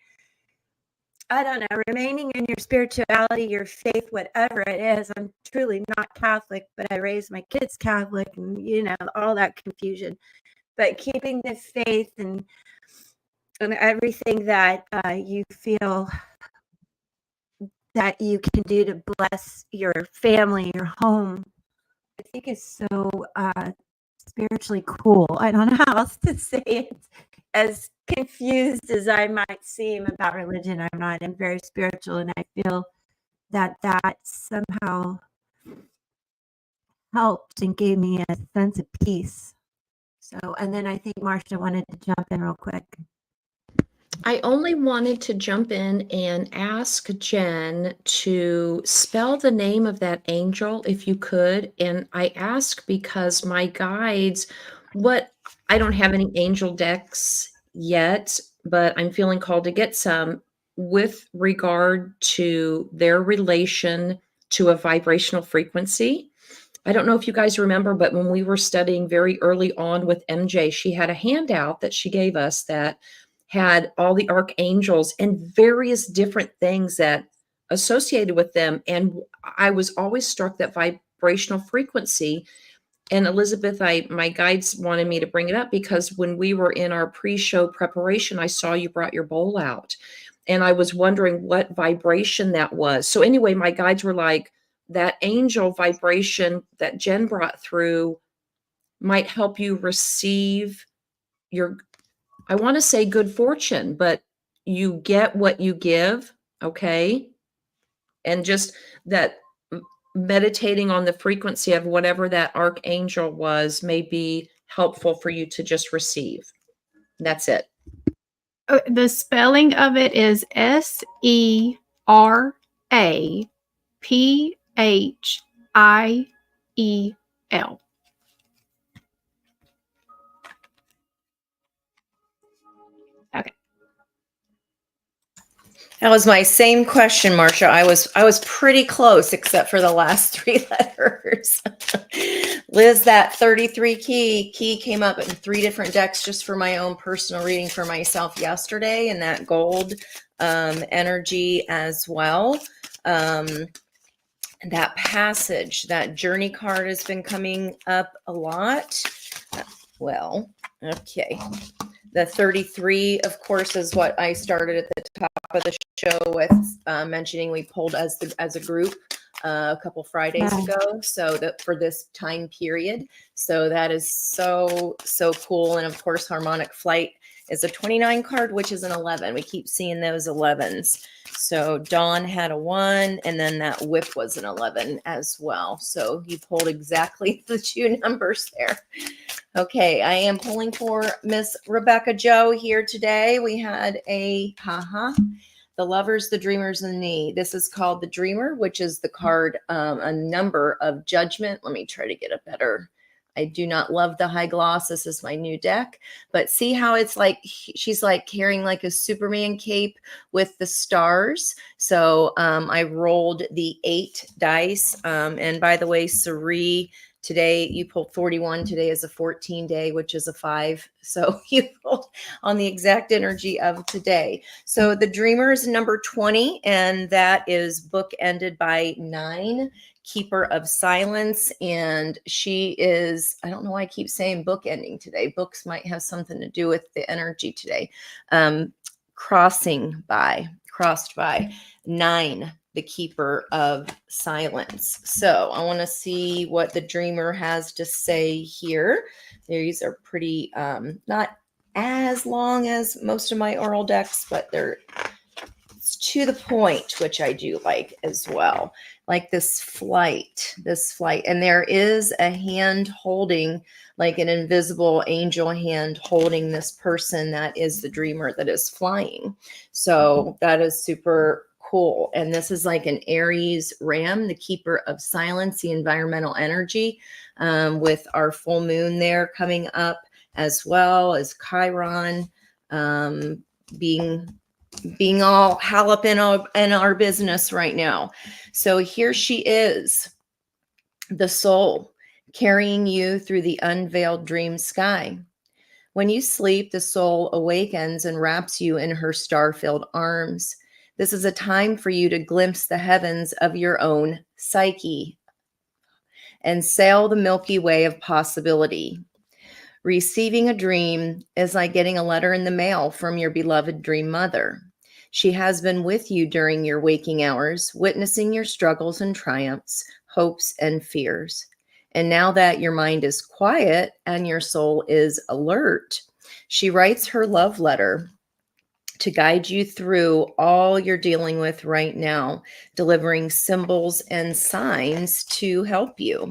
S1: I don't know, remaining in your spirituality, your faith, whatever it is. I'm truly not Catholic, but I raised my kids Catholic, and all that confusion. But keeping the faith and everything that you feel that you can do to bless your family, your home, I think is so spiritually cool. I don't know how else to say it. As confused as I might seem about religion, I'm not. I'm very spiritual, and I feel that somehow helped and gave me a sense of peace. So, and then I think Marsha wanted to jump in real quick.
S5: I only wanted to jump in and ask Jen to spell the name of that angel if you could. And I ask because my guides, I don't have any angel decks yet, but I'm feeling called to get some with regard to their relation to a vibrational frequency. I don't know if you guys remember, but when we were studying very early on with MJ, she had a handout that she gave us that had all the archangels and various different things that associated with them. And I was always struck that vibrational frequency. And Elizabeth, my guides wanted me to bring it up because when we were in our pre-show preparation, I saw you brought your bowl out. And I was wondering what vibration that was. So anyway, my guides were like, that angel vibration that Jen brought through might help you receive your, I want to say good fortune, but you get what you give, okay? And just that meditating on the frequency of whatever that archangel was may be helpful for you to just receive. That's it.
S4: The spelling of it is Seraphil. Okay.
S6: That was my same question, Marsha. I was pretty close, except for the last 3 letters. Liz, that 33 key came up in 3 different decks just for my own personal reading for myself yesterday, and that gold energy as well. That passage, that journey card has been coming up a lot. Well, okay. The 33, of course, is what I started at the top of the show with mentioning we pulled as a group a couple Fridays ago. So that for this time period. So that is so cool. And of course, harmonic flight is a 29 card, which is an 11. We keep seeing those 11s. So Dawn had a 1, and then that whip was an 11 as well. So you pulled exactly the 2 numbers there. Okay, I am pulling for Miss Rebecca Joe here today. We had the lovers, the dreamers, and the need. This is called the dreamer, which is the card, a number of judgment. Let me try to get a better. I do not love the high gloss. This is my new deck, but see how it's like she's like carrying like a Superman cape with the stars. So I rolled the 8 dice. And by the way, Sari, today you pulled 41. Today is a 14 day, which is a 5. So you pulled on the exact energy of today. So the dreamer is number 20, and that is bookended by 9. Keeper of silence, and she is, I don't know why I keep saying book ending today. Books might have something to do with the energy today. Crossed by 9, the keeper of silence. So I want to see what the dreamer has to say here. These are pretty not as long as most of my oral decks, but they're to the point, which I do like as well. Like this flight, and there is a hand holding, like an invisible angel hand holding this person that is the dreamer that is flying. So that is super cool. And this is like an Aries ram, the keeper of silence, the environmental energy, with our full moon there coming up, as well as Chiron, being all hell up in our business right now. So here she is, the soul, carrying you through the unveiled dream sky. When you sleep, the soul awakens and wraps you in her star-filled arms. This is a time for you to glimpse the heavens of your own psyche and sail the Milky Way of possibility. Receiving a dream is like getting a letter in the mail from your beloved dream mother. She has been with you during your waking hours, witnessing your struggles and triumphs, hopes and fears. And now that your mind is quiet and your soul is alert, she writes her love letter to guide you through all you're dealing with right now, delivering symbols and signs to help you.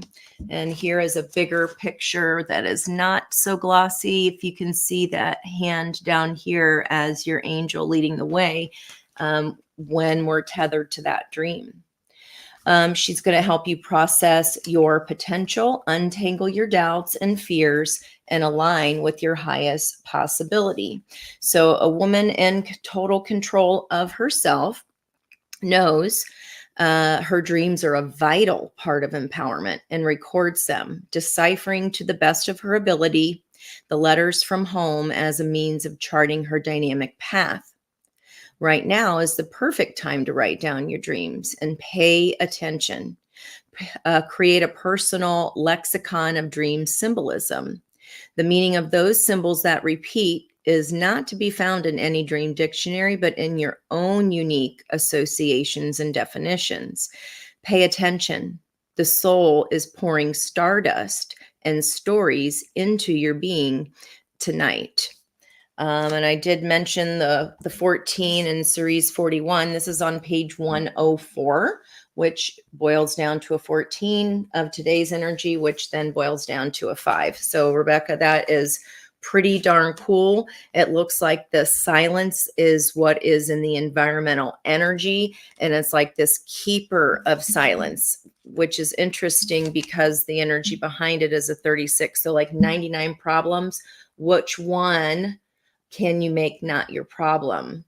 S6: And here is a bigger picture that is not so glossy. If you can see that hand down here as your angel leading the way, when we're tethered to that dream. She's going to help you process your potential, untangle your doubts and fears, and align with your highest possibility. So a woman in total control of herself knows her dreams are a vital part of empowerment and records them, deciphering to the best of her ability the letters from home as a means of charting her dynamic path. Right now is the perfect time to write down your dreams and pay attention. Create a personal lexicon of dream symbolism. The meaning of those symbols that repeat is not to be found in any dream dictionary, but in your own unique associations and definitions. Pay attention. The soul is pouring stardust and stories into your being tonight. And I did mention the 14 in series 41. This is on page 104, which boils down to a 14 of today's energy, which then boils down to a 5. So Rebecca, that is pretty darn cool. It looks like the silence is what is in the environmental energy, and it's like this keeper of silence, which is interesting because the energy behind it is a 36. So like 99 problems, which one can you make not your problem?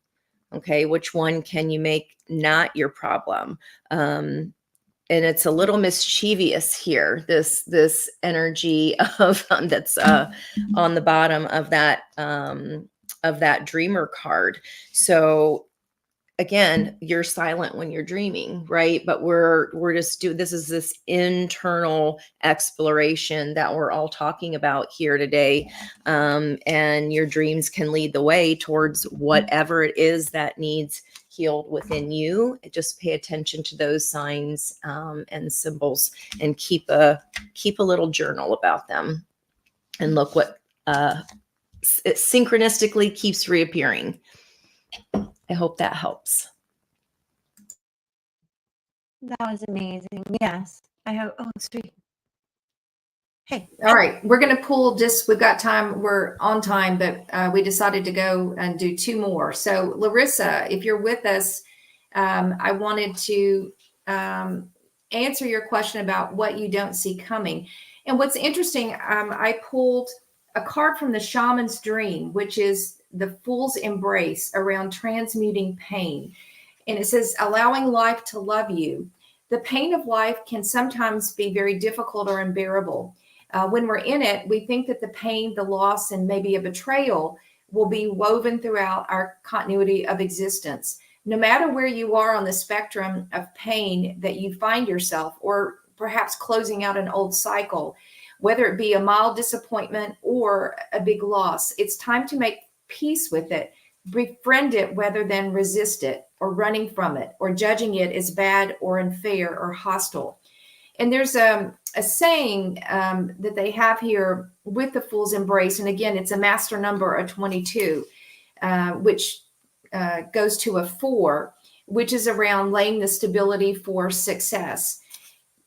S6: Okay, which one can you make not your problem? And it's a little mischievous here. This energy of that's on the bottom of that dreamer card. So again, you're silent when you're dreaming, right? But we're just this is this internal exploration that we're all talking about here today. And your dreams can lead the way towards whatever it is that needs healed within you. Just pay attention to those signs and symbols, and keep a little journal about them, and look what it synchronistically keeps reappearing. I hope that helps.
S1: That was amazing. Yes. I hope. Oh, sweet. Hey.
S2: All right. We're going to pull just, we've got time. We're on time, but we decided to go and do 2 more. So Larissa, if you're with us, I wanted to answer your question about what you don't see coming. And what's interesting, I pulled a card from the Shaman's Dream, which is the Fool's Embrace around transmuting pain. And it says, allowing life to love you. The pain of life can sometimes be very difficult or unbearable. When we're in it, we think that the pain, the loss, and maybe a betrayal will be woven throughout our continuity of existence. No matter where you are on the spectrum of pain that you find yourself, or perhaps closing out an old cycle, whether it be a mild disappointment or a big loss, it's time to make peace with it, befriend it rather than resist it, or running from it, or judging it as bad or unfair or hostile. And there's a saying that they have here with the Fool's Embrace. And again, it's a master number of 22, which goes to a 4, which is around laying the stability for success.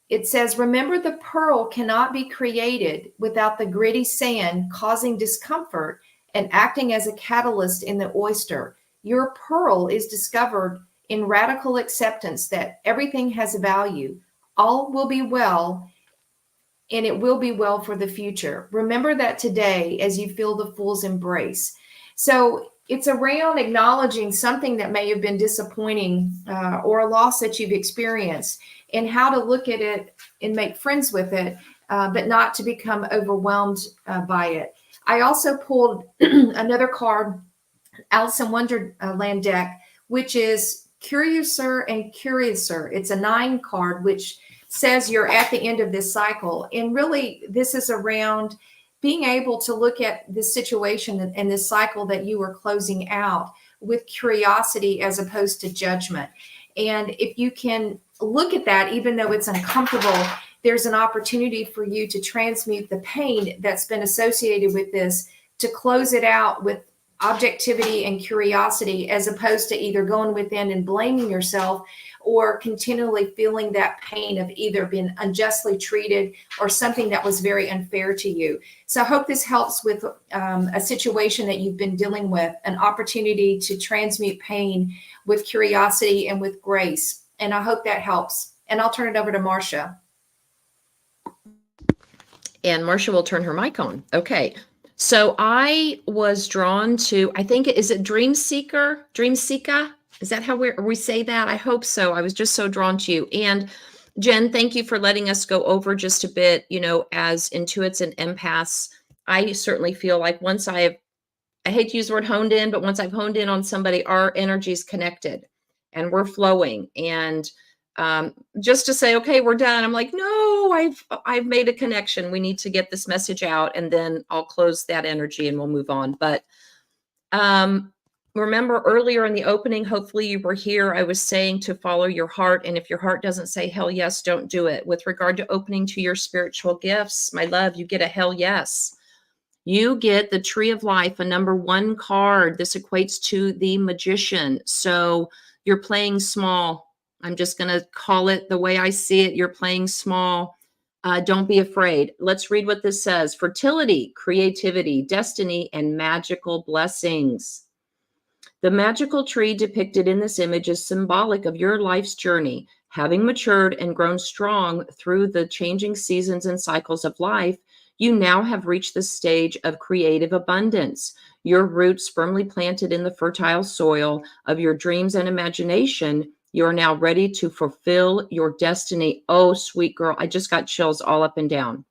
S2: It says, remember, the pearl cannot be created without the gritty sand causing discomfort and acting as a catalyst in the oyster. Your pearl is discovered in radical acceptance that everything has a value. All will be well, and it will be well for the future. Remember that today as you feel the Fool's Embrace. So it's around acknowledging something that may have been disappointing or a loss that you've experienced, and how to look at it and make friends with it, but not to become overwhelmed by it. I also pulled another card, Alice in Wonderland deck, which is Curiouser and Curiouser. It's a 9 card, which says you're at the end of this cycle. And really, this is around being able to look at this situation and this cycle that you are closing out with curiosity as opposed to judgment. And if you can look at that, even though it's uncomfortable, there's an opportunity for you to transmute the pain that's been associated with this, to close it out with objectivity and curiosity, as opposed to either going within and blaming yourself, or continually feeling that pain of either being unjustly treated or something that was very unfair to you. So I hope this helps with a situation that you've been dealing with, an opportunity to transmute pain with curiosity and with grace. And I hope that helps. And I'll turn it over to Marsha.
S5: And Marsha will turn her mic on. Okay. So I was drawn to, I think, is it Dream Seeker? Is that how we say that? I hope so. I was just so drawn to you. And Jen, thank you for letting us go over just a bit, as intuits and empaths. I certainly feel like once I hate to use the word honed in, but once I've honed in on somebody, our energy is connected and we're flowing. And just to say, okay, we're done. I'm like, no, I've made a connection. We need to get this message out, and then I'll close that energy and we'll move on. But remember earlier in the opening, hopefully you were here, I was saying to follow your heart. And if your heart doesn't say hell yes, don't do it. With regard to opening to your spiritual gifts, my love, you get a hell yes. You get the Tree of Life, a number 1 card. This equates to the Magician. So you're playing small. I'm just going to call it the way I see it. You're playing small. Don't be afraid. Let's read what this says. Fertility, creativity, destiny, and magical blessings. The magical tree depicted in this image is symbolic of your life's journey. Having matured and grown strong through the changing seasons and cycles of life, you now have reached the stage of creative abundance. Your roots firmly planted in the fertile soil of your dreams and imagination, you are now ready to fulfill your destiny. Oh, sweet girl, I just got chills all up and down.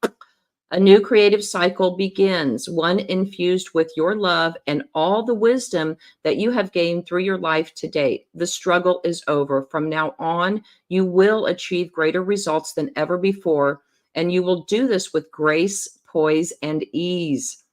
S5: A new creative cycle begins, one infused with your love and all the wisdom that you have gained through your life to date. The struggle is over. From now on, you will achieve greater results than ever before, and you will do this with grace, poise, and ease.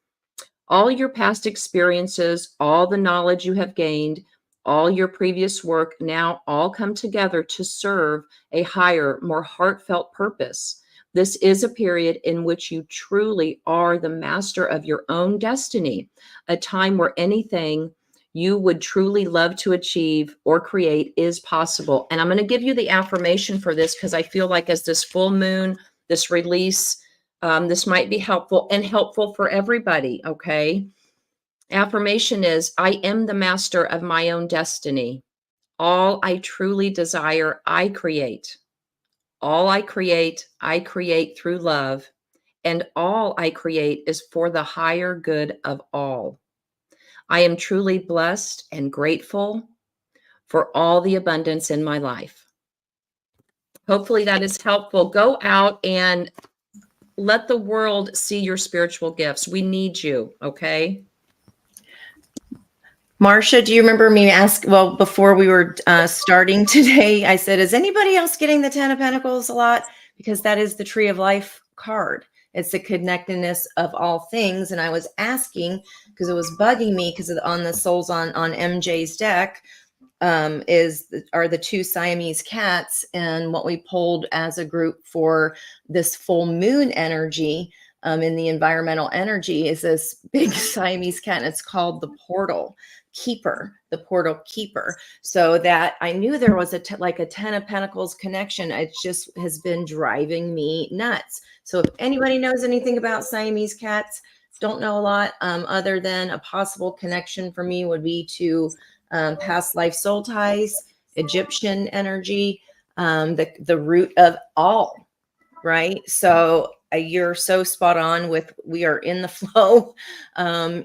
S5: All your past experiences, all the knowledge you have gained, all your previous work now all come together to serve a higher, more heartfelt purpose. This is a period in which you truly are the master of your own destiny, a time where anything you would truly love to achieve or create is possible. And I'm going to give you the affirmation for this because I feel like as this full moon, this release, this might be helpful and helpful for everybody, okay? Affirmation is, I am the master of my own destiny. All I truly desire, I create. All I create through love, and all I create is for the higher good of all. I am truly blessed and grateful for all the abundance in my life. Hopefully that is helpful. Go out and let the world see your spiritual gifts. We need you, okay?
S6: Marsha, do you remember me before we were starting today, I said, is anybody else getting the 10 of Pentacles a lot? Because that is the Tree of Life card. It's the connectedness of all things. And I was asking, because it was bugging me, because on the Souls on MJ's deck are the 2 Siamese cats. And what we pulled as a group for this full moon energy in the environmental energy is this big Siamese cat, and it's called the Portal Keeper, the Portal Keeper. So that I knew there was a 10 of Pentacles connection. It just has been driving me nuts. So if anybody knows anything about Siamese cats, don't know a lot other than a possible connection for me would be to past life soul ties, Egyptian energy, the root of all, right? So you're so spot on with, we are in the flow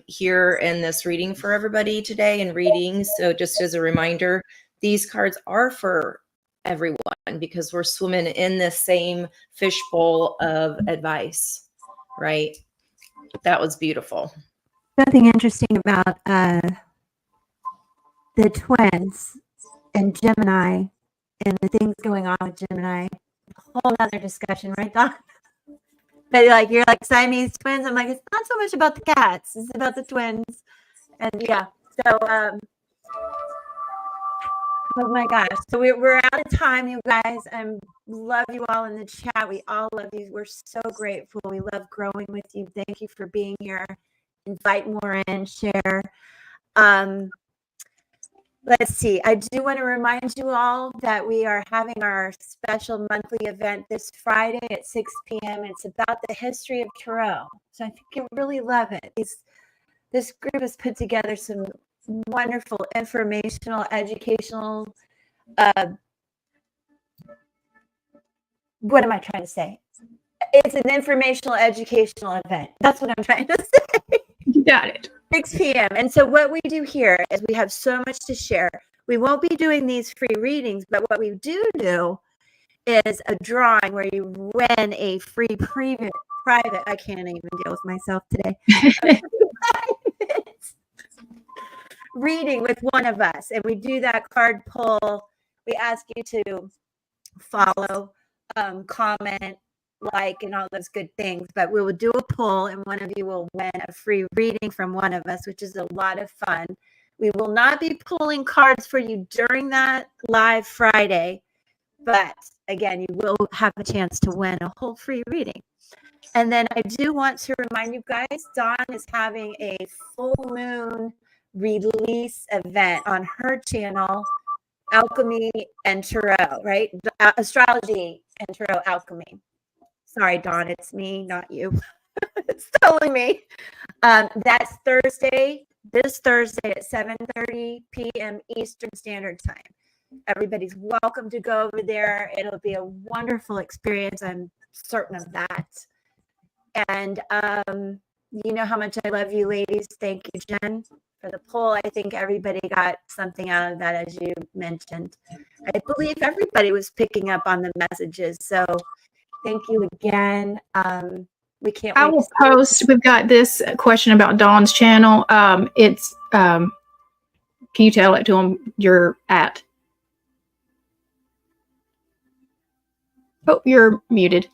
S6: here in this reading for everybody today and readings. So just as a reminder, these cards are for everyone because we're swimming in the same fishbowl of advice, right? That was beautiful.
S1: Something interesting about the twins and Gemini and the things going on with Gemini. A whole other discussion, right, Doc? But like you're like Siamese twins. I'm like, it's not so much about the cats, it's about the twins. And yeah. So oh my gosh. So we're out of time, you guys. Love you all in the chat. We all love you. We're so grateful. We love growing with you. Thank you for being here. Invite more in, share. Let's see. I do want to remind you all that we are having our special monthly event this Friday at 6 p.m. It's about the history of tarot. So I think you'll really love it. This group has put together some wonderful informational, educational, what am I trying to say? It's an informational, educational event. That's what I'm trying to say.
S4: You got it.
S1: 6 p.m. And so what we do here is we have so much to share. We won't be doing these free readings, but what we do is a drawing where you win a free private. I can't even deal with myself today. Reading with one of us. And we do that card pull. We ask you to follow, comment, like, and all those good things, but we will do a poll and one of you will win a free reading from one of us, which is a lot of fun. We will not be pulling cards for you during that live Friday, But again, you will have a chance to win a whole free reading. And then I do want to remind you guys, Dawn is having a full moon release event on her channel, Alchemy and Tarot, right? Astrology and Tarot Alchemy. Sorry, Dawn, it's me, not you. It's totally me. That's Thursday, this Thursday at 7:30 p.m. Eastern Standard Time. Everybody's welcome to go over there. It'll be a wonderful experience. I'm certain of that. And you know how much I love you, ladies. Thank you, Jen, for the poll. I think everybody got something out of that, as you mentioned. I believe everybody was picking up on the messages. So thank you again. We can't
S4: I
S1: wait.
S4: will post. We've got this question about Dawn's channel. It's can you tell it to him? You're at. Oh, you're muted.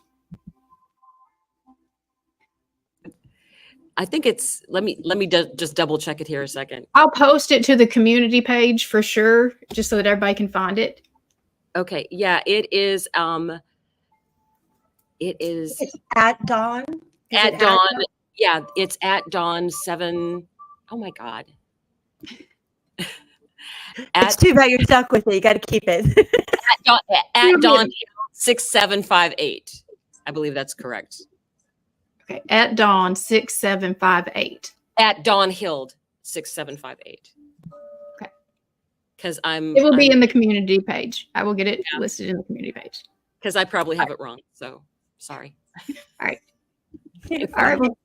S3: I think it's, let me just double check it here a second.
S4: I'll post it to the community page for sure, just so that everybody can find it.
S3: Okay. Yeah, it is,
S1: It's at Dawn.
S3: at Dawn. Yeah, it's at Dawn 7. Oh my God.
S1: It's too bad you're stuck with it. You got to keep it.
S3: at Dawn 6758. I believe that's correct.
S4: Okay, at Dawn 6758.
S3: At Dawn Hild 6758.
S4: Okay.
S3: Because
S4: It will be in the community page. I will get it listed in the community page.
S3: Because I probably have it wrong. So sorry.
S4: All right. All right. Well,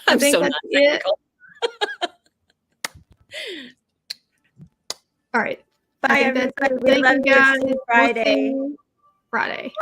S3: I'm
S4: think
S3: so
S4: that's
S3: non-technical.
S4: all right.
S1: Bye,
S4: I think that's
S1: everybody.
S4: it.
S1: We love
S4: Thank you, guys.
S1: you.
S4: We'll see
S1: Friday.
S4: you Friday.